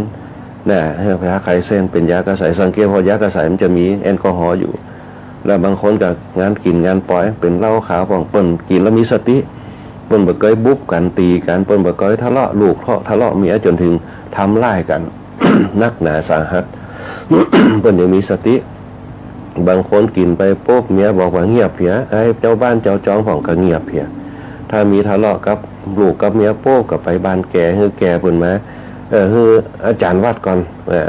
นะยาคลายเส้นเป็นยากระใสสังเกตพอยากระใสมันจะมีแอลกอฮอล์อยู่แล้วบางคนก็งานกินงานปล่อยเป็นเหล้าขาวของเปิ้นกินแล้วมีสติเปิ้นบ่เคยบุกกันตีกันเปิ้นบ่เคยทะเลาะลูกทะเลาะเมียจนถึงทำร้ายกัน นักหนาสาหัส เปิ้นยังมีสติบางคนกินไปปุ๊บเมียบอกว่าเงียบเพียไอ้เจ้าบ้านเจ้าจองของก็เงียบเพียถ้ามีทะเลาะกับลูกกับเมียปุ๊บก็ไปบ้านแก่คือแก่เพิ่นมาคืออาจารย์วัดก่อน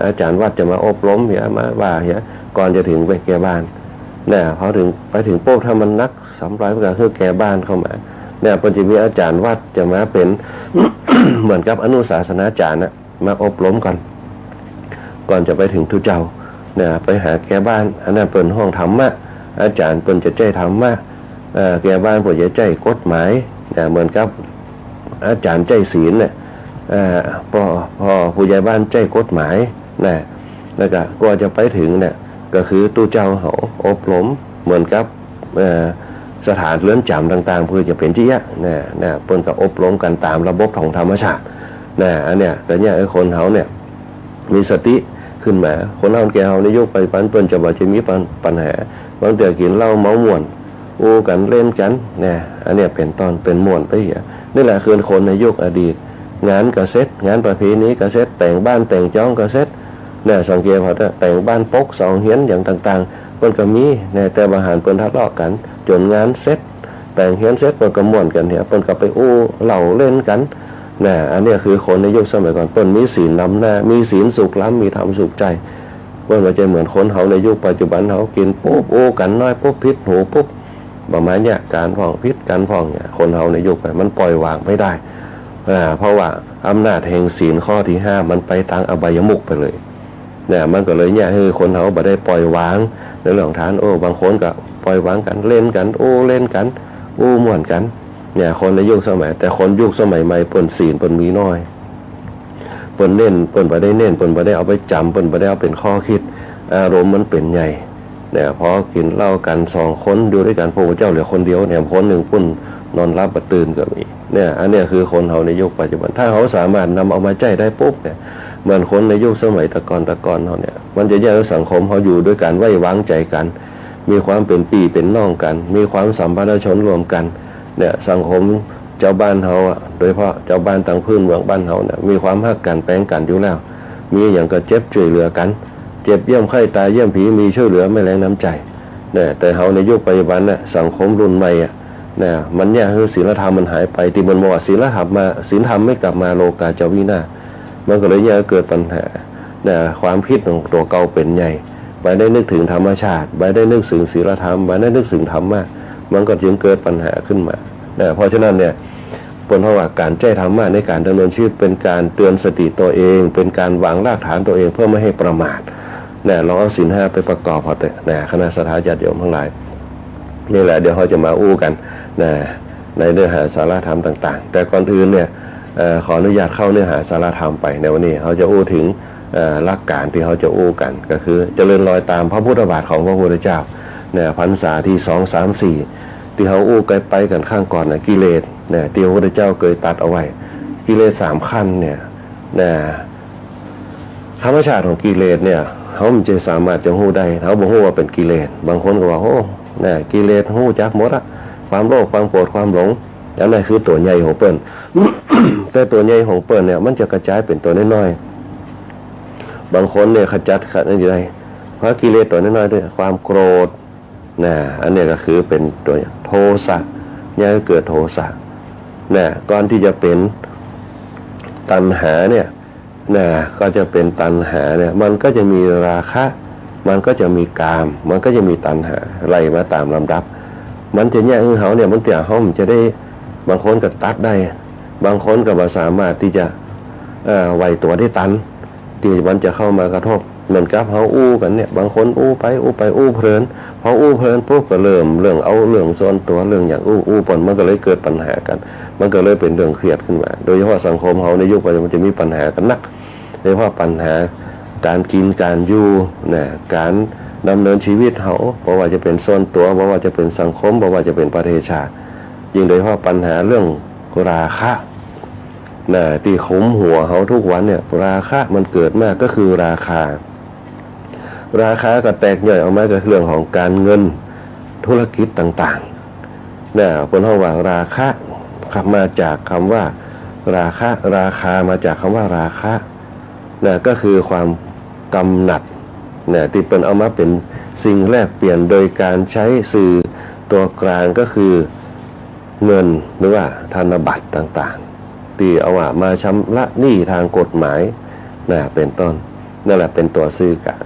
อาจารย์วัดจะมาอบรมเพียมาว่าเพียก่อนจะถึงไปแก่บ้านเนี่ยพอถึงไปถึงปุ๊บถ้ามันนักสำร้ายก็คือแก่บ้านเข้ามาเนี่ยปัจจุบันอาจารย์วัดจะมาเป็น เหมือนกับอนุศาสนาจารย์นะมาอบรมก่อนจะไปถึงทุเจ้าเนี่ยไปหาแก่บ้านอันนั้นเป็นห้องธรรมะอาจารย์เป็นจะใจธรรมะแก่บ้านผมจะใจกฎหมายเนี่ยเหมือนกับอาจารย์ใจศีลเนี่ยพอผู้ใหญ่บ้านใจกฎหมายนะแล้วก็กว่าจะไปถึงเนี่ยก็คือตู้เจ้าเขาอบรมเหมือนกับสถานเรือนจำต่างๆเพื่อจะเป็นที่เนี่ยเปิ้นก็อบรมกันตามระบบของธรรมชาติอันเนี้ยแต่เนี่ยไอ้คนเขาเนี่ยมีสติขึ้นมาคนเฮาแก่เฮาในยุคปัจจุบันเปิ้นจะบ่จะมีปัญหาบางเทื่อกินเหล้าเมาม่วนอู้กันเล่นกันเนี่ยอันเนี้ยเป็นตอนเป็นม่วนไปเหี้ยนี่แหละคือคนในยุคอดีตงานก็เสร็จงานประเพณีก็เสร็จแต่งบ้านแต่งจ้องก็เสร็จเนี่ยสังเกตพอแต่งบ้านปกสองเฮียนอย่างต่างๆเปิ้นก็มีเนี่ยแต่บางหารเปิ้นทะเลาะกันจนงานเสร็จแต่งเฮียนเสร็จเปิ้นก็ม่วนกันเนี่ยเปิ้นก็ไปอู้เหล้าเล่นกันนะอันนี้คือคนในยุคสมัยก่อนต้นมีศีลนำหน้ามีศีลสุขล้ำมีธรรมสุขใจว่ามันจะเหมือนคนเขาในยุคปัจจุบันเขากินปุ๊บโอ้กันน้อยปุ๊บพิษหูปุ๊บประมาณเนี่ยการพ่องพิษการพ่องเนี่ยคนเขาในยุคไปมันปล่อยวางไม่ได้เพราะว่าอำนาจแห่งศีลข้อที่5มันไปทางอบายมุขไปเลย เนี่ยมันก็เลยเนี่ยคือคนเขาบ่ได้ปล่อยวางในเรื่องฐานบางคนก็ปล่อยวางกันเล่นกันเล่นกันม่วนกันเนี่ยคนในยุคสมัยแต่คนยุคสมัยใหม่เปิ้นศีลเปิ้นมีน้อยเปิ้นเน้นเปิ้นบ่ได้เน้นเปิ้นบ่ได้เอาไปจำเปิ้นบ่ได้เอาเป็นข้อคิดอารมณ์มันเป็นใหญ่เนี่ยพอกินเหล้ากัน2คนอยู่ด้วยกันพระเจ้าเหลือคนเดียวเนี่ยคนหนึ่งปุ้นนอนรับบ่ตื่นก็มีเนี่ยอันเนี้ยคือคนเฮาในยุคปัจจุบันถ้าเขาสามารถนำเอามาใช้ได้ปุ๊บเนี่ยเหมือนคนในยุคสมัยตะกอนเฮาเนี่ยมันจะแยกสังคมเขาอยู่ด้วยกันไว้วางใจกันมีความเป็นพี่เป็นน้องกันมีความสัมพันธชนรวมกันเนี่ยสังคมเจ้าบ้านเฮาโดยเฉพาะเจ้าบ้านต่างพื้นเมืองบ้านเฮาเนี่ยมีความฮักกันแปลงกันอยู่แล้วมีอย่างก็เจ็บช่วยเหลือกันเจ็บเยี่ยมไข้ตายเยี่ยมผีมีช่วยเหลือไม่แรงน้ำใจเนี่ยแต่เฮาในยุคปัจจุบันเนี่ยสังคมรุ่นใหม่เนี่ยมันเนี่ยคือศีลธรรมมันหายไปที่มันบอกว่าศีลธรรมไม่กลับมาโลกาจะวินาศมันก็เลยเนี่ยเกิดปัญหาเนี่ยความคิดของตัวเก่าเป็นใหญ่ไปได้นึกถึงธรรมชาติไปได้นึกถึงศีลธรรมไปได้นึกถึงธรรมะมันก็จึงเกิดปัญหาขึ้นมาเนี่ยเพราะฉะนั้นเนี่ยผลเพราะว่าการแจ้ธรรมะในการดำเนินชีวิตเป็นการเตือนสติตัวเองเป็นการวางรากฐานตัวเองเพื่อไม่ให้ประมาทเนี่ยลองเอาศีล 5ไปประกอบพอเถอะเนี่ยคณะสัตยาญาติโยมทั้งหลายนี่แหละเดี๋ยวเขาจะมาอู้กันนะในเนื้อหาสาระธรรมต่างๆแต่ก่อนอื่นเนี่ยขออนุญาตเข้าเนื้อหาสาระธรรมไปในวันนี้เขาจะอู้ถึงหลักการที่เขาจะอู้กันก็คือเจริญรอยตามพระพุทธบาทของพระพุทธเจ้าเนี่ยพรรษาที่2 3 4ที่เขาอู้ไปกันข้างก่อนนะกิเลสเนี่ยที่พระพุทธเจ้าเคยตัดเอาไว้กิเลส3ขั้นเนี่ยธรรมชาติของกิเลสเนี่ยเขามันจะสามารถจะหู้ได้เขาบอกว่าเป็นกิเลสบางคนก็ว่าโอ้เนี่ยกิเลสหู้จักหมดอะความโลภความโกรธความหลงอันนั้นคือตัวใหญ่ของเปิ้ล แต่ตัวใหญ่ของเปิ้ลเนี่ยมันจะกระจายเป็นตัวน้อยๆบางคนเนี่ยขจัดขัดนั่นอยู่ได้เพราะกิเลสตัวน้อยๆด้วยความโกรธอันนี้ก็คือเป็นตัวโทสะเนี่ยเกิดโทสะก่อนที่จะเป็นตัณหาเนี่ยก็จะเป็นตัณหาเนี่ยมันก็จะมีราคะมันก็จะมีกามมันก็จะมีตัณหาไล่มาตามลำดับมันจะแยกให้เขาเนี่ยมันเตี่ยเขามันจะได้บางคนก็ตัดได้บางคนก็มาสามารถที่จะไหวตัวได้ตันที่มันจะเข้ามากระทบเหมือนกับเขาอู้กันเนี่ยบางคนอู้ไปเพลินพออู้เพลินปุ๊บก็เริ่มเรื่องเอาเรื่องส่วนตัวเรื่องอย่างอู้ปนมันก็เลยเกิดปัญหากันมันก็เลยเป็นเรื่องเครียดขึ้นมาโดยเฉพาะสังคมเขาในยุคปัจจุบันมันจะมีปัญหากันนักโดยเฉพาะปัญหาการกินการอยู่การดำเนินชีวิตเขาเพราะว่าจะเป็นส่วนตัวเพราะว่าจะเป็นสังคมเพราะว่าจะเป็นประเทศชาติยิ่งโดยเฉพาะปัญหาเรื่องราคะที่คุ้มหัวเขาทุกวันเนี่ยราคะมันเกิดมากก็คือราคาก็แตกย่อยออกมากับเรื่องของการเงินธุรกิจต่างๆคนเขาว่าราคะมาจากคำว่าราคามาจากคำว่าราคะก็คือความกำหนัดที่เป็นเอามาเป็นสิ่งแลกเปลี่ยนโดยการใช้สื่อตัวกลางก็คือเงินหรือว่าธนบัตรต่างๆที่เอามาชำระหนี้ทางกฎหมายเป็นต้นนั่นแหละเป็นตัวซื้อกลาง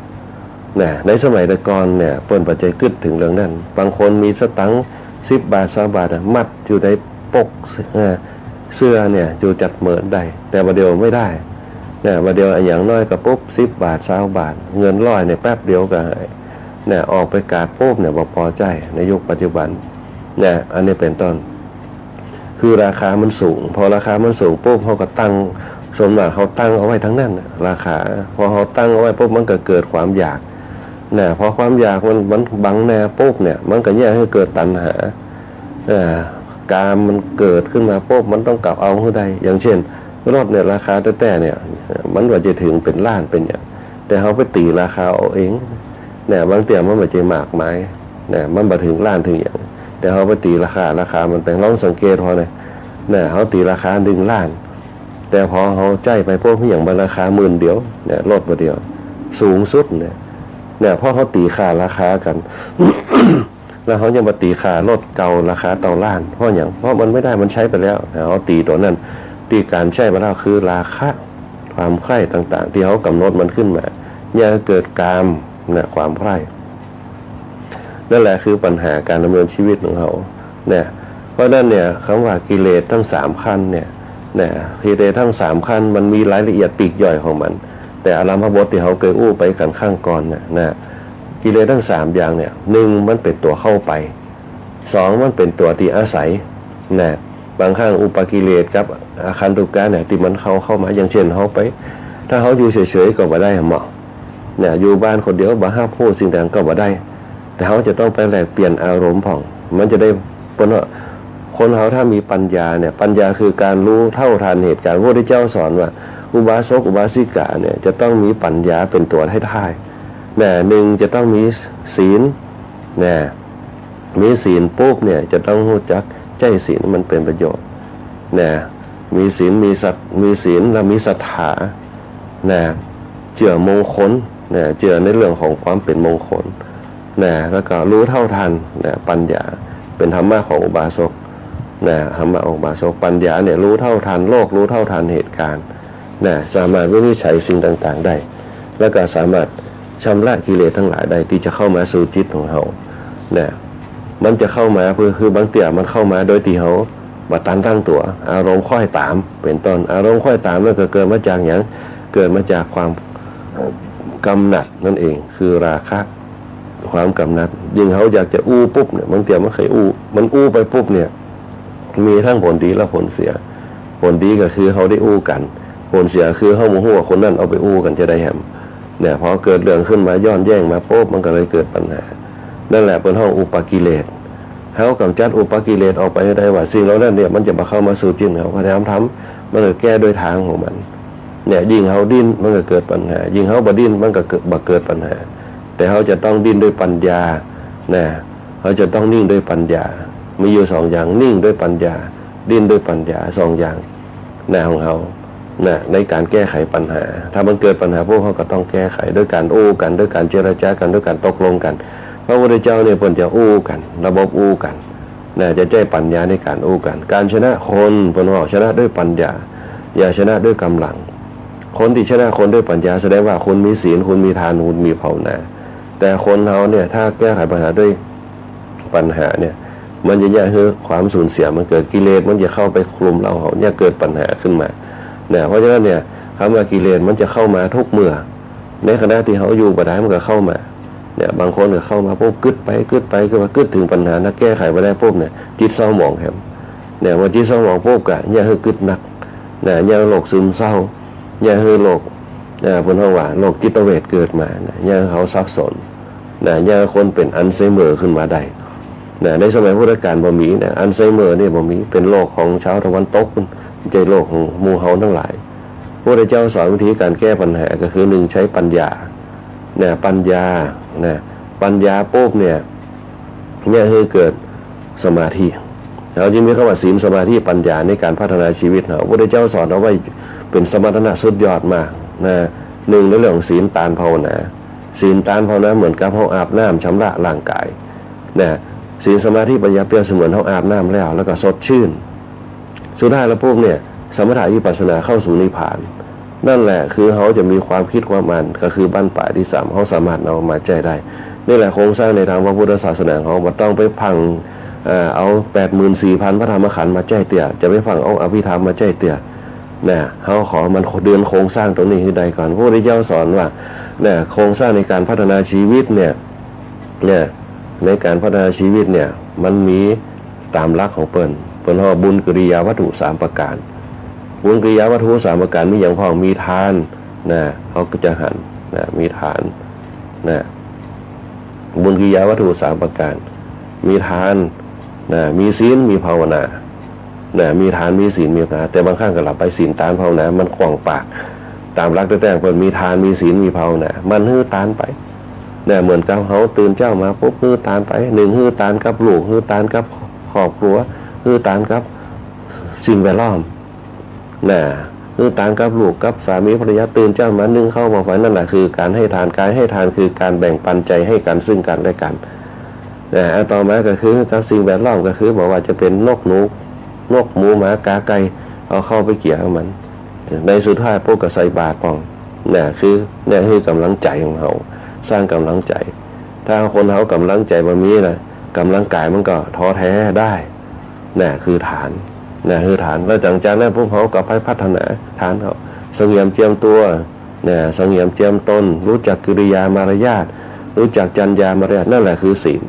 ในสมัยแต่ก่อนเนี่ยเปิ้นปัจจัยกึศถึงเรื่องนั้นบางคนมีสตังค์10 บาท20 บาทมัดอยู่ในปกเสื้อเนี่ยอยู่จัดเหมือนได้แต่ประเดี๋ยวไม่ได้ประเดี๋ยวอย่างน้อยก็ปุ๊บ10 บาท20 บาทเงิน100เนี่ยแป๊บเดียวก็ออกไปกาดปุ๊บเนี่ยบ่พอใจในยุคปัจจุบันอันนี้เป็นต้นคือราคามันสูงพอราคามันสูงปุ๊บเขาก็ตั้งสมมติเขาตั้งเอาไว้ทั้งนั้นราคาพอเขาตั้งเอาไว้ปุ๊บมันก็เกิดความอยากพอความอยากมันบังปุ๊บเนี่ยมันก็แยกให้เกิดตัณหากามมันเกิดขึ้นมาปุ๊บมันต้องกลับเอาให้ได้อย่างเช่นรถเนี่ยราคาแต่เนี่ยมันว่าจะถึงเป็นล้านเป็นอย่างแต่เขาไปตีราคาเอาเองบางเตี่ยมันไม่ใช่มากมายมันมาถึงล้านถึงอย่างแต่เขาไปตีราคามันเป็นลองสังเกตพอเนี่ยเขาตีราคา1 ล้านแต่พอเขาใจไปพวกอย่างบางราคา10,000เดียวรถมาเดียวสูงสุดเพราะเขาตีค่าราคากัน แล้วเขายังมาตีค่ารถเก่าราคาเต่าล้านเพราะมันไม่ได้มันใช้ไปแล้วเขาตีตัวนั้นตีการใช้ไปแล้วคือราคาความใคร่ต่างๆที่เขากำหนดมันขึ้นมาอย่าเกิดกามความใคร่นั่นแหละคือปัญหาการดำเนินชีวิตของเขาเพราะนั้นเนี่ยคำว่ากิเลสทั้ง3 ขั้นกิเลสทั้ง3 ขั้นมันมีรายละเอียดปลีกย่อยของมัน แต่อารัมภบทที่เขาเคยอู้ไปกันข้างก่อนนะกิเลสทั้ง3อย่างเนี่ย1มันเป็นตัวเข้าไป2มันเป็นตัวที่อาศัยนะบางครั้งอุปกิเลสกับอาคันตุกะเนี่ยที่มันเข้ามาอย่างเช่นเขาไปถ้าเขาอยู่เฉยๆก็บ่ได้เหมาะเนี่ยอยู่บ้านคนเดียวบ่ห้ามพูดสิ่งต่างก็บ่ได้แต่เขาจะต้องไปแลกเปลี่ยนอารมณ์ผ่องมันจะได้เพราะว่าคนเขาถ้ามีปัญญาเนี่ยปัญญาคือการรู้เท่าทันเหตุการณ์พระพุทธเจ้าสอนว่าอุบาสกอุบาสิกาเนี่ยจะต้องมีปัญญาเป็นตัวให้ได้เนี่ย1จะต้องมีศีลเนี่ยมีศีลปุ๊บเนี่ยจะต้องรู้จักใจศีลมันเป็นประโยชน์เนี่ยมีศีลมีศีลและมีศรัทธาเนี่ยเชื่อมงคลเนี่ยเชื่อในเรื่องของความเป็นมงคลเนี่ยแล้วก็รู้เท่าทันเนี่ยปัญญาเป็นธรรมะของอุบาสกเนี่ยธรรมะของอุบาสกปัญญาเนี่ยรู้เท่าทันโลกรู้เท่าทันเหตุการณ์เนี่ยสามารถวินิจฉัยสิ่งต่างๆได้แล้วก็สามารถชำระกิเลสทั้งหลายได้ที่จะเข้ามาสู่จิตของเราเนี่ยมันจะเข้ามาคือบางเตี่ยมันเข้ามาโดยที่เขาบัตันตั้งตัวอารมณ์ค่อยตามเป็นต้นอารมณ์ค่อยตามแล้วก็เกิดมาจากอย่างเกิดมาจากความกำหนัดนั่นเองคือราคะความกำหนัดยิ่งเขาอยากจะอู้ปุ๊บเนี่ยบางเตี่ยมันเคยอู้มันอู้ไปปุ๊บเนี่ยมีทั้งผลดีและผลเสียผลดีก็คือเขาได้อู้กันผลเสียคือเขาโมโหคนนั้นเอาไปอู้กันจะได้แฮมเนี่ยพอเกิดเรื่องขึ้นมาย้อนแย้งมาปุ๊บมันก็เลยเกิดปัญหานั่นแหละเป็นห้องอุปกิเลสเขากำจัดอุปกิเลสออกไปได้ว่าสิ่งเหล่านั้นเนี่ยมันจะมาเข้ามาสู่จิตเขาพยายามทำมันก็แก้โดยทางของมันเนี่ยยิ่งเขาดิ้นมันก็เกิดปัญหายิ่งเขาบ่ดิ้นมันก็เกิดปัญหาแต่เขาจะต้องดิ้นด้วยปัญญาเนี่ยเขาจะต้องนิ่งด้วยปัญญามีอยู่2อย่างนิ่งด้วยปัญญาดิ้นด้วยปัญญา2อย่างแนวของเขาในการแก้ไขปัญหาถ้ามันเกิดปัญหาพวกเขาก็ต้องแก้ไขด้วยการอู้กันด้วยการเจรจากันด้วยการตกลงกันพระพุทธเจ้าเนี่ยเพิ่นจะอู้กันระบบอู้กันจะใช้ปัญญาในการอู้กันการชนะคนเพิ่นว่าชนะด้วยปัญญาอย่าชนะด้วยกำลังคนที่ชนะคนด้วยปัญญาแสดงว่าคุณมีศีลคุณมีทานคุณมีภาวนาแต่คนเราเนี่ยถ้าแก้ไขปัญหาด้วยปัญหาเนี่ยมันจะเนี่ยคือความสูญเสียมันเกิดกิเลสมันจะเข้าไปคลุมเราเนี่ยเกิดปัญหาขึ้นมาเนี่ยเพราะฉะนั้นเนี่ยคำว่ากิเลสมันจะเข้ามาทุกเมื่อในขณะที่เขาอยู่บ่ได้มันก็เข้ามาเนี่ยบางคนก็เข้ามาปุ๊บกึดไปก็ว่ากึดถึงปัญหานะแก้ไขบ่ได้ปุ๊บเนี่ยจิตเศร้าหมองแฮมเนี่ยว่าจิตเศร้าหมองปุ๊บก็เนี่ยคือกึดหนักเนี่ยเนี่ยโรคซึมเศร้าเนี่ยคือโรคเนี่ยเพิ่นว่าโรคจิตเวชเกิดมาเนี่ยเขาสับสนเนี่ยคนเป็นอัลไซเมอร์ขึ้นมาได้ในสมัยพุทธกาลบ่มีอัลไซเมอร์นี่บ่มีเป็นโรคของชาวตะวันตกไม่ใช่โลกของหมู่เฮาทั้งหลายพระพุทธเจ้าสอนวิธีการแก้ปัญหาก็คือ1ใช้ปัญญาปัญญาปัญญาปุ๊บเนี่ยคือเกิดสมาธิเราจึงมีคำว่าศีลสมาธิปัญญาในการพัฒนาชีวิตเราพระพุทธเจ้าสอนเอาไว้เป็นสมรรถนะสุดยอดมาก1ในเรื่องศีลตานภาวนาศีลตานภาวนาเหมือนกับเฮาอาบน้ำชำระร่างกายศีลสมาธิปัญญาเปรียบเสมือนเฮาอาบน้ำแล้วก็สดชื่นสุดท้ายแล้วพวกเนี่ยสมถะวิปัสสนาเข้าสู่นิพพานนั่นแหละคือเขาจะมีความคิดความอ่านก็คือบั้นปลายที่3เขาสามารถเอามาแก้ได้นี่แหละโครงสร้างในทางพระพุทธศาสนาเขาบ่ต้องไปพังเอา 84,000 พระธรรมขันธ์มาแก้เตี่ยจะไปพังเอาอภิธรรมมาแก้เตี่ยเขาขอมันเดินโครงสร้างตรงนี้ให้ได้ก่อนพระพุทธเจ้าสอนว่าโครงสร้างในการพัฒนาชีวิตเนี่ยในการพัฒนาชีวิตเนี่ยมันมีตามหลักของเปิ้นว่าบุญกิริยาวัตถุ3ประการบุญกิริยาวัตถุ3ประการมีอย่างพ่อมีทานเขาก็จะหันมีทานบุญกิริยาวัตถุ3ประการมีทานมีศีลมีภาวนามีทานมีศีลมีภาวนาแต่บางครั้งก็หลับไปศีลตานภาวนามันขวางปากตามหลักแต่เพิ่นมีทานมีศีลมีภาวนามันฮื้อตานไปเหมือนกับเขาตื่นเจ้ามาปุ๊บฮื้อตานไป1ฮื้อตานกับลูกฮื้อตานกับครอบครัวฮื้อตานกับสิ่งแวดล้อมฮื้อตานกับลูกกับสามีภรรยาตื่นเจ้ามานึ่งเข้ามาไฟนั่นแหละคือการให้ทานการให้ทานคือการแบ่งปันใจให้กันซึ่งกันและกันต่อมาก็คือกับสิ่งแวดล้อมก็คือบอกว่าจะเป็นนกหมูหมากาไก่เอาเข้าไปเกี่ยวมันในสุดท้ายพวกก็ใส่บาตรป้องคือกำลังใจของเขาสร้างกำลังใจถ้าคนเขากำลังใจบ่มีนะกำลังกายมันก็ท้อแท้ได้คือฐานคือฐานแล้วจากนั้นพวกเขาก็ไปพัฒนาฐานเขาเสงี่ยมเจียมตัว เนี่ยสังเยมเจียมตนรู้จักกิริยามารยาทรู้จักจรรยามารยาทนั่นแหละคือศีล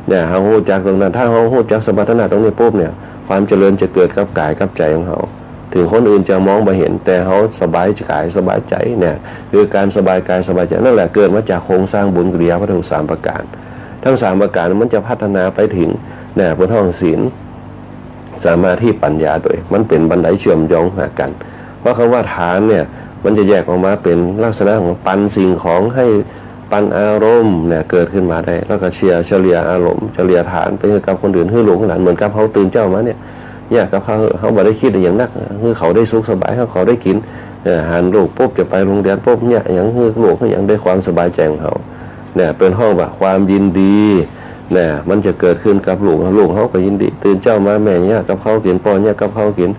เนี่ยเขารู้จักตรงนั้นถ้าเขารู้จักสมรรถนะตรงนี้ปุ๊บเนี่ยความเจริญจะเกิดกับกายกับใจของเขาถึงคนอื่นจะมองไม่เห็นแต่เขาสบายกายสบายใจเนี่ยคือการสบายกายสบายใจนั่นแหละเกิดมาจากโครงสร้างบุญกิริยาวัตถุ3ประการทั้ง3ประการมันจะพัฒนาไปถึงเนี่ยบนห้องศีลสมาธิปัญญาโดยมันเป็นบันไดเชื่อมโยงหากันเพราะคำว่าฐานเนี่ยมันจะแยกออกมาเป็นลักษณะของปันสิ่งของให้ปันอารมณ์เนี่ยเกิดขึ้นมาได้แล้วก็เฉลี่ยอารมณ์เฉลี่ยฐานไปกับคนอื่นให้หลงหลานเหมือนกับเขาตื่นเจ้ามาเนี่ยกับเขาบ่ได้คิดอย่างนักคือเขาได้สุขสบายเขาได้กินหันลูกปุ๊บจะไปโรงเรียนปุ๊บเนี่ยอย่างคือลูกอย่างได้ความสบายใจของเขาเนี่ยเป็นห้องว่าความยินดีเนี่ยมันจะเกิดขึ้นกับลูกเขาก็ยินดีตื่นเจ้ามาแม่เนี่ยกับเขากินพ่อเนี่ยกับเขากิน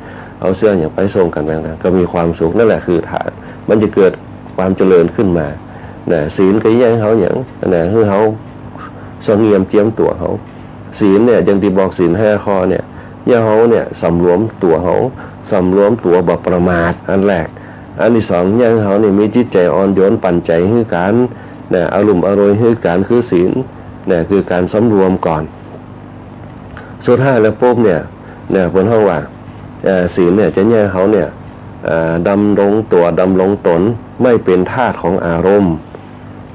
เอาเสื้ออย่างไปส่งกันแบบนั้นก็มีความสุขนั่นแหละคือฐานมันจะเกิดความเจริญขึ้นมาเนี่ยศีลก็ยังเขาอย่างเนี่ยคือเขาสังเงียมเจียมตัวเขาศีลเนี่ยอย่างที่บอกศีล5 ข้อเนี่ยเขาเนี่ยสำรวมตัวเขาสำรวมตัวบ่ประมาทอันแรกอันที่สองยังเขาเนี่ยมีจิตใจอ่อนโยนปั่นใจคือการเนี่ยอารมณ์อร่อยคือการคือศีลเนี่ยคือการสำรวมก่อนสุดท้ายแล้วปุ๊บเนี่ยบนห้องว่าศีลเนี่ยจะแยกเขาเนี่ยดำรงตัวดำรงตนไม่เป็นทาสของอารมณ์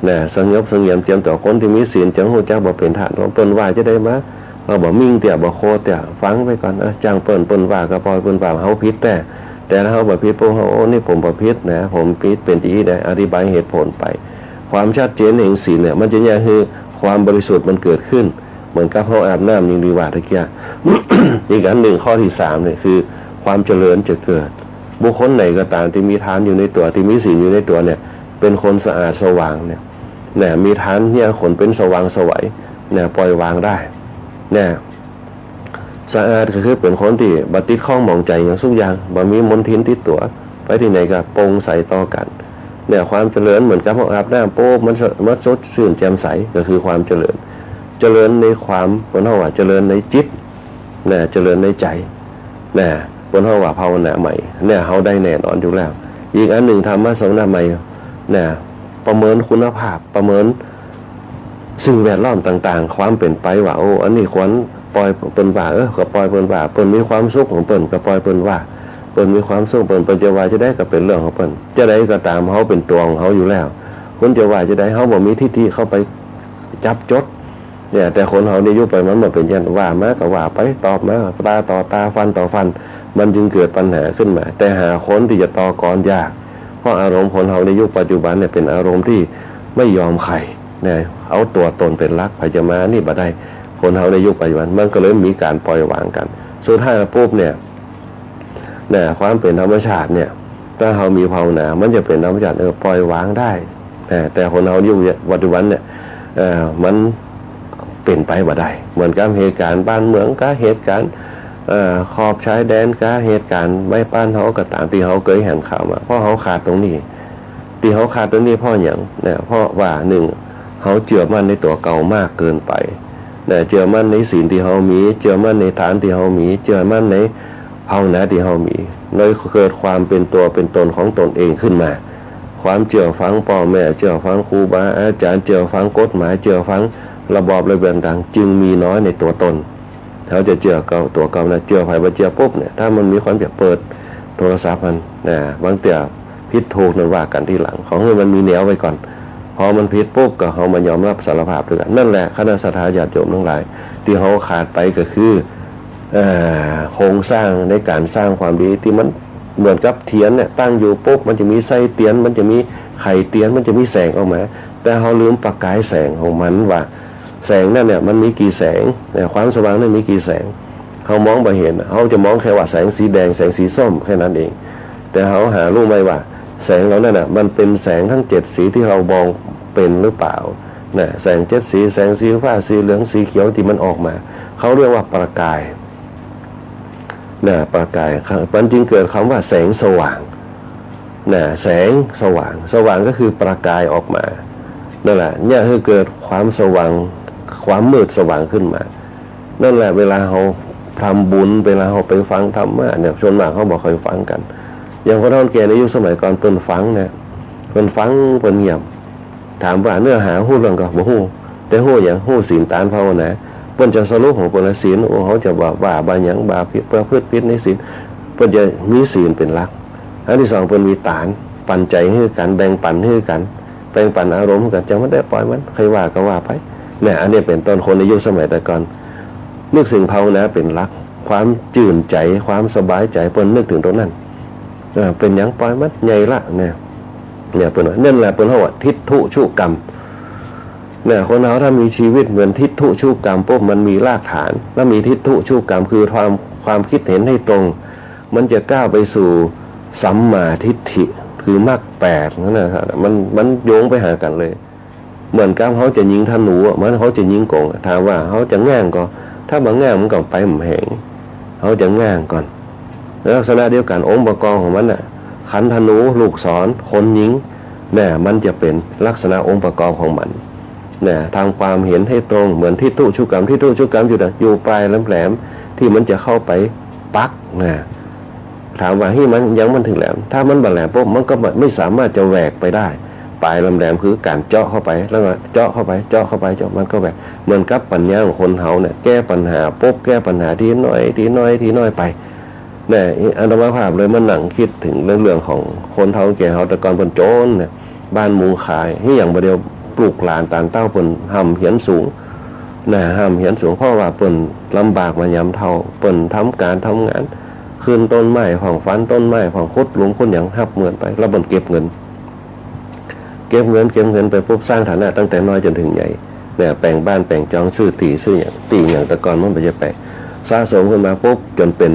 เนี่ยสังเยมเจียมตัวคนที่มีศีลจังหูจักบ่เป็นทาสของเปิ้นว่าจะได้มาเราบ่มิ่งเตี่ยบ่โคเตี่ยฟังไปก่อนจ้างเปิ้นว่าก็ปล่อยเปิ้นว่าเฮาผิดแต่ถ้าเฮาบ่ผิดปุ๊บเฮานี่ผมบ่ผิดนะผมผิดเป็นที่ได้อธิบายเหตุผลไปความชัดเจนแห่งศีลเนี่ยมันจะแยกคือความบริสุทธิ์มันเกิดขึ้นเหมือนกับเฮาอาบน้ำยิ่งดีว่าตะเกีย อีกอันหนึ่งข้อที่3เนี่ยคือความเจริญจะเกิดบุคคลไหนก็ตามที่มีทานอยู่ในตัวที่มีศีลอยู่ในตัวเนี่ยเป็นคนสะอาดสว่างเนี่ยมีทานเนี่ยคนเป็นสว่างไสวเนี่ยปล่อยวางได้เนี่ยสะอาดก็คือเป็นคนที่บ่ติดข้องหมองใจอย่างทุกอย่างบ่มีมลทินติดตัวไปที่ไหนก็โปร่งใสต่อกันเนี่ยความเจริญเหมือนกับอาบน้ำโป๊บมันสดชื่นแจ่มใสก็คือความเจริญในความบนห้องว่าเจริญในจิตเนี่ยเจริญในใจเนี่ยบนห้องว่าภาวนาใหม่เนี่ยเขาได้แน่นอนอยู่แล้วอีกอันหนึ่งธรรมะสงฆ์ใหม่เนี่ยประเมินคุณภาพประเมินสิ่งแวดล้อมต่างๆความเป็นไปว่าโอ้อันนี้ควรปล่อยเปิ้นว่าก็ปล่อยเปิ้นว่าเปิ้นมีความสุขของเปิ้นก็ปล่อยเปิ้นว่าเปิ้นมีความสุขเปิ้นจะว่าจะได้ก็เป็นเรื่องของเปิ้นจะได้ก็ตามเขาเป็นตัวของเขาอยู่แล้วคนจะว่าจะได้เขาบ่มีทิฏฐิเข้าไปจับจดเนี่ยแต่คนเขาเนี่ยยุบไปมันเป็นยันว่ามาก็ว่าไปตอบมาตาต่อตาฟันต่อฟันมันจึงเกิดปัญหาขึ้นมาแต่หาคนที่จะต่อกรยากเพราะอารมณ์คนเขาในยุคปัจจุบันเนี่ยเป็นอารมณ์ที่ไม่ยอมใครเนี่ยเอาตัวตนเป็นหลักพยามานี่บ่ได้คนเขาในยุคปัจจุบันมันก็เลยมีการปล่อยวางกันสุดท้ายปุ๊บเนี่ยความเป็นธรรมชาติเนี่ยถ้าเขามีภาวนามันจะเป็นธรรมชาติปล่อยวางได้แต่คนเขายุคปัจจุบันเนี่ยมันเป็นไปบ่ได้เหมือนกับเหตุการณ์บ้านเมืองก็เหตุการณ์ขอบชายแดนก็เหตุการณ์ไม่ป้านเขาก็ตามที่เขาเคยเห็นข่าวมาเพราะเขาขาดตรงนี้ที่เขาขาดตรงนี้เพราะอย่างเนี่ยเพราะว่าหนึ่งเขาเชื่อมั่นในตัวเก่ามากเกินไปเชื่อมั่นในศีลที่เขามีเชื่อมั่นในฐานที่เขามีเชื่อมั่นในภาวนาที่เขามีเลยเกิดความเป็นตัวเป็นตนของตนเองขึ้นมาความเชื่อฟังพ่อแม่เชื่อฟังครูบาอาจารย์เชื่อฟังกฎหมายเชื่อฟังระบอบระเบียบต่างจึงมีน้อยในตัวตนเขาจะเชื่อเก่าตัวเก่านะเชื่อไผ่บ่เชื่อปุ๊บเนี่ยถ้ามันมีความอยากเปิดโทรศัพท์มันบางเตี่ยผิดถูกนั่นว่ากันที่หลังของมันมีแนวไว้ก่อนพอมันผิดปุ๊บก็เขามายอมรับสารภาพด้วยกันนั่นแหละคณะสัตยาญาติโยมทั้งหลายที่เขาขาดไปก็คือโครงสร้างในการสร้างความดีที่มันเหมือนกับเทียนเนี่ยตั้งอยู่ปุ๊บมันจะมีไส้เทียนมันจะมีไข่เทียนมันจะมีแสงออกมาแต่เขาลืมประกายแสงของมันว่าแสงนั่นเนี่ยมันมีกี่แสงความสว่างนั่นมีกี่แสงเขามองไปเห็นเขาจะมองแค่ว่าแสงสีแดงแสงสีส้มแค่นั้นเองแต่เขาหารู้ไหมว่าแสงเหล่านั้นน่ะมันเป็นแสงทั้ง7สีที่เรามองเป็นหรือเปล่าแสง7สีแสงสีฟ้าสีเหลืองสีเขียวที่มันออกมาเขาเรียกว่าประกายประกายมันจึงเกิดคำว่าแสงสว่างแสงสว่างก็คือประกายออกมานั่นแหละเนี่ยคือเกิดความสว่างความมืดสว่างขึ้นมานั่นแหละเวลาเราทำบุญเวลาเราไปฟังธรรมะเนี่ยชนมากเขาบอกเคยฟังกันอย่างคนเฒ่าแก่ในยุคสมัยก่อนเปิ้นฟังเนี่ย นฟังเพิ่นเงียบถามว่าเนื้อหาฮู้เรื่องก็บ่ฮู้แต่ฮู้หยังฮู้ศีลตานภาวนาเพิ่นจะสรุปของเพิ่นศีลเขาจะว่าบาหยังบาผิดประพฤติผิดในศีลเพิ่นจะมีศีลเป็นหลักอันที่2เพิ่นมีตานปันใจให้กันแบ่งปันให้กันแบ่งปันอารมณ์กันจังมันได้ปล่อยมันใครว่าก็ว่าไปเนี่ยอันนี้เป็นต้นคนในยุคสมัยแต่ก่อนนึกสิ่งภาวนาเป็นหลักความจื่นใจความสบายใจเพิ่นนึกถึงตรงนั้นเป็นหยังปล่อยมันใหญ่ละเนี่ยเพิ่นนั่นแหละเพิ่นเฮาว่าทิฏฐุชุกรรมเนี่ยคนเราถ้ามีชีวิตเหมือนทิฏฐุชุกรรมปุ๊บมันมีรากฐานแล้วมีทิฏฐุชุกรรมคือความคิดเห็นให้ตรงมันจะก้าวไปสู่สัมมาทิฏฐิคือมรรค8นั่นนะครับมันโยงไปหากันเลยเหมือนกับเขาจะยิงธนูเหมือนเขาจะยิงกงถามว่าเขาจะแง่งก็ถ้าบางแง่งมันก็ไปหม่แหงเขาจะแง่งก่อนลักษณะเดียวกันองค์ประกอบของมันน่ะขันธนูลูกศรคนยิงเนี่ยมันจะเป็นลักษณะองค์ประกอบของมันเนี่ยทางความเห็นให้ตรงเหมือนทิฏฐุชุกรรมอยู่ปลายแหลมๆที่มันจะเข้าไปปักนะถามว่าให้มันยังมันถึงแหลมถ้ามันบาแหลมปุ๊บมันก็ไม่สามารถจะแหวกไปได้ปลายแหลมคือการเจาะเข้าไปแล้วก็เจาะเข้าไปมันก็แหวกเหมือนกับปัญญาของคนเฮาเนี่ยแก้ปัญหาปุ๊บแก้ปัญหาทีน้อยไปเนี่ยอัตมาภาพเลยมันหนังคิดถึงเรื่องของคนเฮาแก่เฮาแต่ก่อนเพิ่นโจรเนี่ยบ้านมุงขายให้อย่างบ่เดียวปลูกหลานตานเต้าเพิ่นห้ำเหียนสูงนะห้ำเหียนสูงเพราะว่าเพิ่นลำบากมายามเท่าเพิ่นทำงานขึ้นต้นไม้ของฟันต้นไม้ของคุดหลุมคนอย่างหับเหมือนไปแล้วมันเก็บเงินไปปุ๊บสร้างฐานะตั้งแต่น้อยจนถึงใหญ่เนี่ยแปลงบ้านแปลงจองซื้ออย่างแต่ก่อนมันไปจะแปลงสะสมขึ้นมาปุ๊บจนเป็น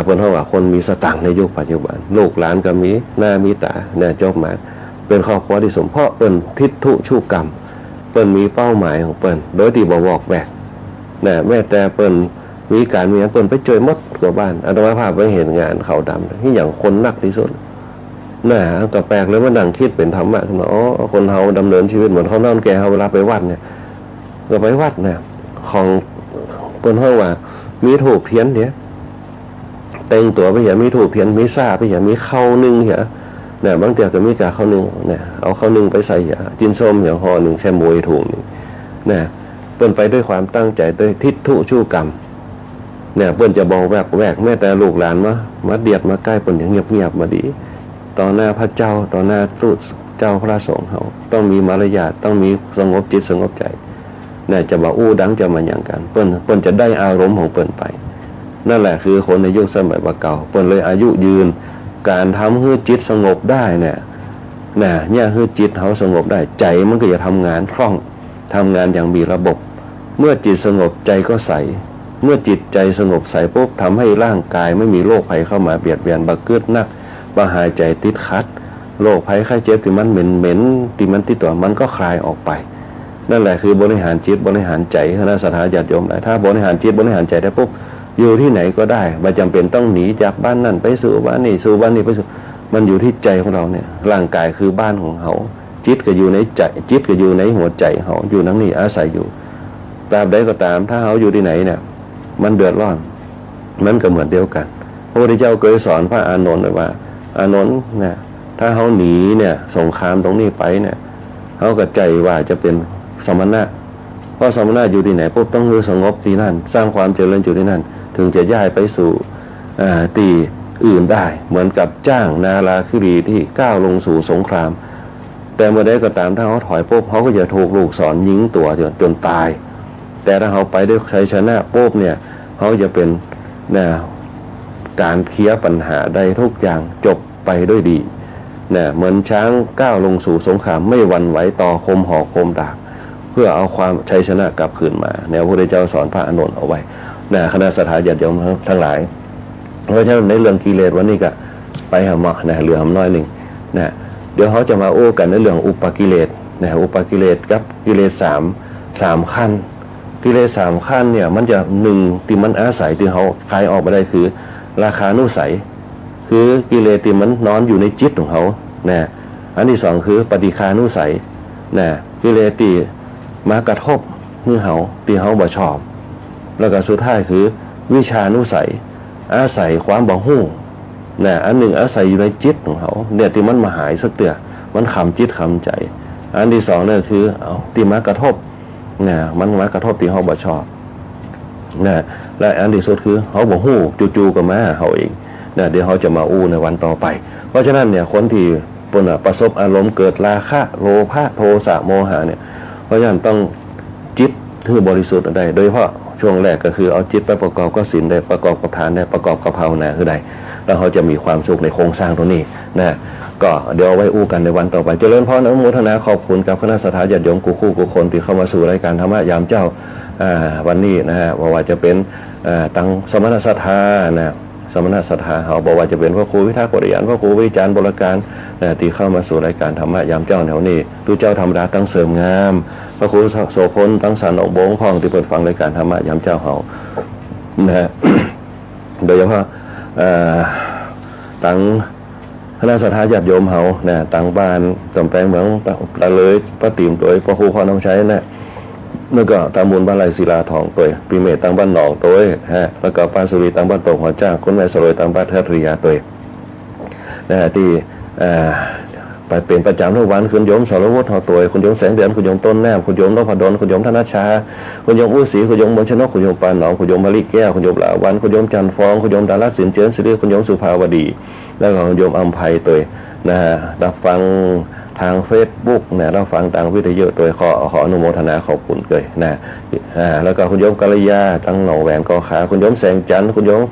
เพิ่นเฮาว่าคนมีสตังค์ในยุคปัจจุบันลูกหลานก็มีหน้ามีตาเนี่ยจบมาเป็นครอบครัวที่สมเพราะเปิ้นทิฏฐุชุกรรมเปิ้นมีเป้าหมายของเปิ้นโดยที่บ่บอกแบกเนี่ยแม้แต่เปิ้นมีการมีเปิ้นไปช่วยมดทั่วบ้านอาตมาภาพไปเห็นงานเขาดำที่อย่างคนนักที่สุดน่ะก็แปลกเลยว่านั่งคิดเป็นธรรมะขึ้นมาอ๋อคนเฮาดำเนินชีวิตเหมือนเขานอนแก่เฮาเวลาไปวัดเนี่ยก็ไปวัดเนี่ยของเปิ้นเฮาว่ามีถูกเพี้ยนเนี่ยแต่งตัวไปเหี้ยมีถูกเพี้ยนมีซ่าไปเหี้ยมีเข้านึงเหี้ยเนี่ยบางเตียก็มีกาข้าวนึ่งเนี่ยเอาข้าวนึ่งไปใส่จินส้มอย่างห่อหนึ่งแค่มวยถุงนี่เนี่ยเปิ้นไปด้วยความตั้งใจด้วยทิฏฐุชุกรรมเนี่ยเปิ้นจะบอกแวกแม้แต่ลูกหลานมาเดียดมาใกล้เปิ้นอย่างเงียบมาดีต่อหน้าพระเจ้าต่อหน้าทูตเจ้าพระสงฆ์เขาต้องมีมารยาทต้องมีสงบจิตสงบใจเนี่ยจะบอกอู้ดังจะมาอย่างกันเปิ้นจะได้อารมณ์ของเปิ้นไปนั่นแหละคือคนในยุคสมัยเก่าเปิ้นเลยอายุยืนการทำให้จิตสงบได้เนี่ยให้จิตเขาสงบได้ใจมันก็จะทำงานคล่องทำงานอย่างมีระบบเมื่อจิตสงบใจก็ใสเมื่อจิตใจสงบใสปุ๊บทำให้ร่างกายไม่มีโรคภัยเข้ามาเบียดเบียนบักเกิดนักบาหายใจติดขัดโรคภัยไข้เจ็บที่มันเหม็นที่มันติดตัวมันก็คลายออกไปนั่นแหละคือบริหารจิตบริหารใจคณะสัตยาญาติโยมได้ถ้าบริหารจิตบริหารใจได้ปุ๊บอยู่ที่ไหนก็ได้ไม่จำเป็นต้องหนีจากบ้านนั่นไปสู่บ้านนี้สู่บ้านนี้ไปสู่มันอยู่ที่ใจของเราเนี่ยร่างกายคือบ้านของเขาจิตก็อยู่ในใจจิตก็อยู่ในหัวใจเขาอยู่นั่งนี่อาศัยอยู่ตราบใดก็ตามถ้าเขาอยู่ที่ไหนเนี่ยมันเดือดร้อนมันก็เหมือนเดียวกันพระพุทธเจ้าเคยสอนพระอานนท์ว่าอานนท์เนี่ยถ้าเขาหนีเนี่ยสงครามตรงนี้ไปเนี่ยเขาก็ใจว่าจะเป็นสมณะเพราะสมณะอยู่ที่ไหนปุ๊บต้องสงบที่นั่นสร้างความเจริญอยู่ที่นั่นถึงจะย้ายไปสู่ตีอื่นได้เหมือนกับจ้างนาราคิรีที่ก้าวลงสู่สงครามแต่เมื่อใดก็ตามถ้าเขาถอยปุ๊บเขาก็จะถูกลูกศรยิงตัวจนตายแต่ถ้าเขาไปด้วยชัยชนะปุ๊บเนี่ยเขาจะเป็นการเคลียร์ปัญหาได้ทุกอย่างจบไปด้วยดีเหมือนช้างก้าวลงสู่สงครามไม่หวั่นไหวต่อคมหอกคมดาบเพื่อเอาความชัยชนะกลับคืนมาแนวพระพุทธเจ้าสอนพระอานนท์เอาไว้คณะสัตยาญาติโยมทั้งหลายเพราะฉะนั้นในเรื่องกิเลสวันนี้ก็ไปหาหมอเหลือหำน้อยหนึ่งเดี๋ยวเขาจะมาโอ้กันในเรื่องอุปกิเลสอุปกิเลสกับกิเลสสามขั้นกิเลสสามขั้นเนี่ยมันจะหนึ่งที่มันอาศัยที่เขาคลายออกมาได้คือราคานุสัยคือกิเลสที่มันนอนอยู่ในจิตของเขาอันที่สองคือปฏิฆานุสัยกิเลสที่มากระทบเมื่อเขาที่เขาบ่ชอบแล้วก็สุดท้ายคือวิชานุสัยอาศัยความบ่ฮู้อันหนึ่งอาศัยอยู่ในจิตของเขาเนี่ยที่มันมาหายสักเตือ มันขำจิตขำใจอันที่สองเนี่ยคือเอาที่มากระทบนะมันมากระทบที่เขาบ่ชอบนะและอันที่สุดคือเขาบอกหู้จู่ๆกับมาเขาเองนะเดี๋ยวเขาจะมาอู้ในวันต่อไปเพราะฉะนั้นเนี่ยคนที่ประสบอารมณ์เกิดราคะโลภะโทสะโมหะเนี่ยเพราะฉะนั้นต้องจิตที่บริสุทธิ์ได้โดยเฉพาะช่วงแรกก็คือเอาจิตไปประกอบกับศีลได้ประกอบกับทานได้ประกอบกับภาวนาคือได้แล้วเขาจะมีความสุขในโครงสร้างตรงนี้นะก็เดี๋ยวไว้อู้กันในวันต่อไปเจริญพรอนุโมทนาขอบคุณกับคณะสัตยาญาติโยมกูคู่กูคนที่เข้ามาสู่รายการธรรมะยามเจ้าวันนี้นะฮะว่าจะเป็นตั้งสมณศรัทธานะสมณศรัทธาเขาบอกว่าจะเป็นพระครูวิทักษ์ปริยันพระครูวิจารณ์บรการที่เข้ามาสู่รายการธรรมะยามเจ้าแถวนี้ดูเจ้าธรรมดาตั้งเสริมงามพระครูโสพลตั้งสันออกบงพ่องที่เปิดฟังรายการธรรมะยามเจ้าเขานะฮะ โดยเฉพาะตั้งคณะสัตยาญาติโยมเขาเนี่ยตั้งบ้านตำแปลงเมืองตะเลยป้าติ๋มตัวพระครูพ่อน้องใช้เนี่ยแล้วก็ตำบลบ้านไรศิลาทองตัวปีเมตตั้งบ้านหนองตัวฮะแล้วก็ป้าสุรีตั้งบ้านโป่งหัวจ้าคุณแม่สลวยตั้งบ้านเทศริยาตัวนะที่ไปเป็นประจำทุกวันคุณโยมสรวุฒิเขาตัวคุณโยมแสงเดือนคุณโยมต้นแนมคุณโยมนพดลคุณโยมธนชาคุณโยมอุ้ยศรีคุณโยมมนชนกคุณโยมปานหนองคุณโยมมะลิแก้วคุณโยมลาวันคุณโยมจันทร์ฟองคุณโยมดาราสินเจิมศิริคุณโยมสุภาวดีแล้วก็คุณโยมอัมภัยตัวนะฮะรับฟังทางเฟซบุ๊กเนี่ยเราฟังทางวิทยุตัวขออนุโมทนาขอบคุณเลยนะแล้วก็คุณโยมกัลยาตั้งหนองแหวนกอขาคุณโยมแสงจันทร์คุณโยม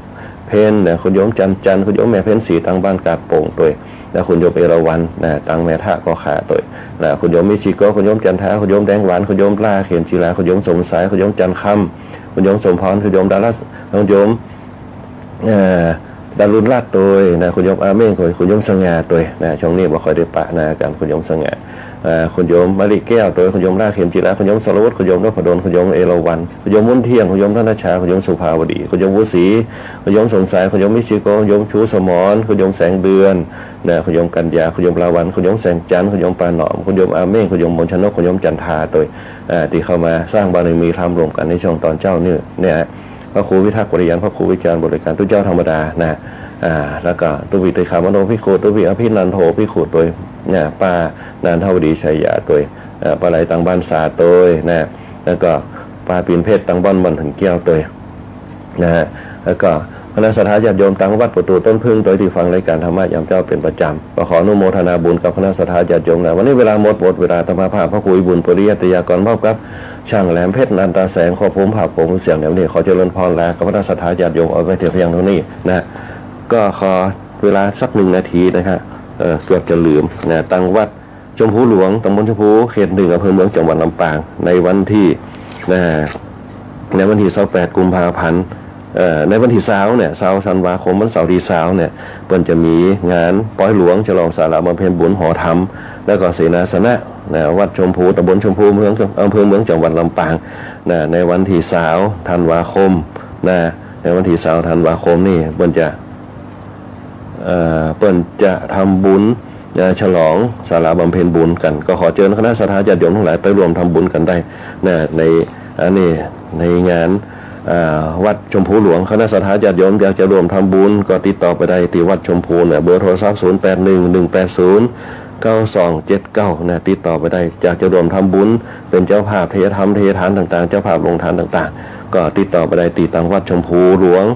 เพนเนี่ยคุณโยมจันคุณโยมแม่เพนสีตั้งบ้านกาดโป่งตัวแล้วคุณโยมเอราวัณนะตั้งแม่ท่ากอขาตัวนะคุณโยมมิชิโกคุณโยมจันทาคุณโยมแดงหวานคุณโยมลาเขียนจีราคุณโยมสมสายคุณโยมจันคำคุณโยมสมพรคุณโยมดาราคุณโยมดารุณราชตัวนะคุณโยมอาเม่งคุณโยมสง่าตัวนะช่วงนี้บ่ค่อยได้ปะนะกันคุณโยมสง่าคุณโยมมะลิแก้วตัวคุณโยมราเข็มจิระคุณโยมสรวุฒิคุณโยมนพดลคุณโยมเอราวัณคุณโยมมุ่นเที่ยงคุณโยมธนชาคุณโยมสุภาวดีคุณโยมวุศรีคุณโยมสงสัยคุณโยมมิชิโกคุณโยมชูสมรคุณโยมแสงเดือนนะคุณโยมกัญญาคุณโยมลาวันคุณโยมแสงจันทร์คุณโยมปานหนอมคุณโยมอาเม่งคุณโยมมนชนกคุณโยมจันทาตัวที่เข้ามาสร้างบารมีทำรวมกันในช่วงตอนเจ้าเนี่ยพระครูวิทักษ์ปริยันพระครูวิจารณ์บริการทุกเจ้าธรรมดานะแล้วก็ตุวิติขามโนพิโคตุวิอภินันโทพิโคตัวเนี่ยป้านานเทวดีชัยยาตัวปลาไหลตังบ้านสาตัวนะแล้วก็ปลาปีนเพชรตังบ้านมันถึงเกี้ยวตัวนะฮะแล้วก็คณะสัตยาญาติโยมตังวัดประตูต้นพึ่งตัวที่ฟังรายการธรรมะยามเจ้าเป็นประจำก็ขออนุโมทนาบุญกับคณะสัตยาญาติโยมนะวันนี้เวลาหมดเวลาธรรมภาพพระครูบุญปริยัติยากรมอบครับช่างแหลมเพชรนันตาแสงขอผมผ่าผมเสียงแนวนี้ขอเจริญพรแล้วกับคณะสัตยาญาติโยมเอาไว้เทียบเพียงเท่านี้นะก็ขอเวลาสัก1 นาทีนะครับเกือบจะลืมนะตั้งวัดชมพูหลวงตำบลชมพูเขต 1อำเภอเมืองจังหวัดลำปางในวันที่28 กุมภาพันธ์ในวันที่20เนี่ย20 ธันวาคมวันเสาร์ที่20เนี่ยเปิ้นจะมีงานป้อยหลวงฉลองสาราบำเพ็ญบุญหอธรรมแล้วก็เสนาสนะวัดชมพูตำบลชมพูอำเภอเมืองจังหวัดลำปางในวันที่20 ธันวาคมในวันที่20 ธันวาคมนี่เปิ้นจะทำบุญฉลองศาลาบำเพ็ญบุญกันก็ขอเชิญคณะสัตยาญาติโยมทั้งหลายไปรวมทำบุญกันได้ในงานวัดชมพูหลวงคณะสัตยาญาติโยมอยากจะรวมทำบุญก็ติดต่อไปได้ที่วัดชมพูเบอร์โทรศัพท์0811809279ติดต่อไปได้อยากจะรวมทำบุญเป็นเจ้าภาพเททานต่างๆเจ้าภาพลงทานต่างๆก็ติดต่อไปได้ที่ตังวัดชมพูหลวง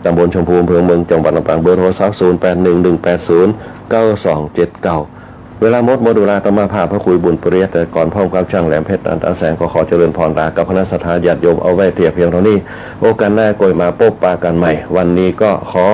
ตำบลชมพูอำเภอเมืองจังหวัดลำปางเบอร์โทรศัพท์0811809279เวลาหมดเวลาต้องมาพาพระคุยบุญปริยัติก่อนพร้อมกับช่างแหลมเพชรอันตาแสงขอเจริญพรลากับคณะสัตยาญาติโยมเอาไว้เพียงเท่านี้โอกาสหน้าโกยมาพบปะกันใหม่วันนี้ก็ขอ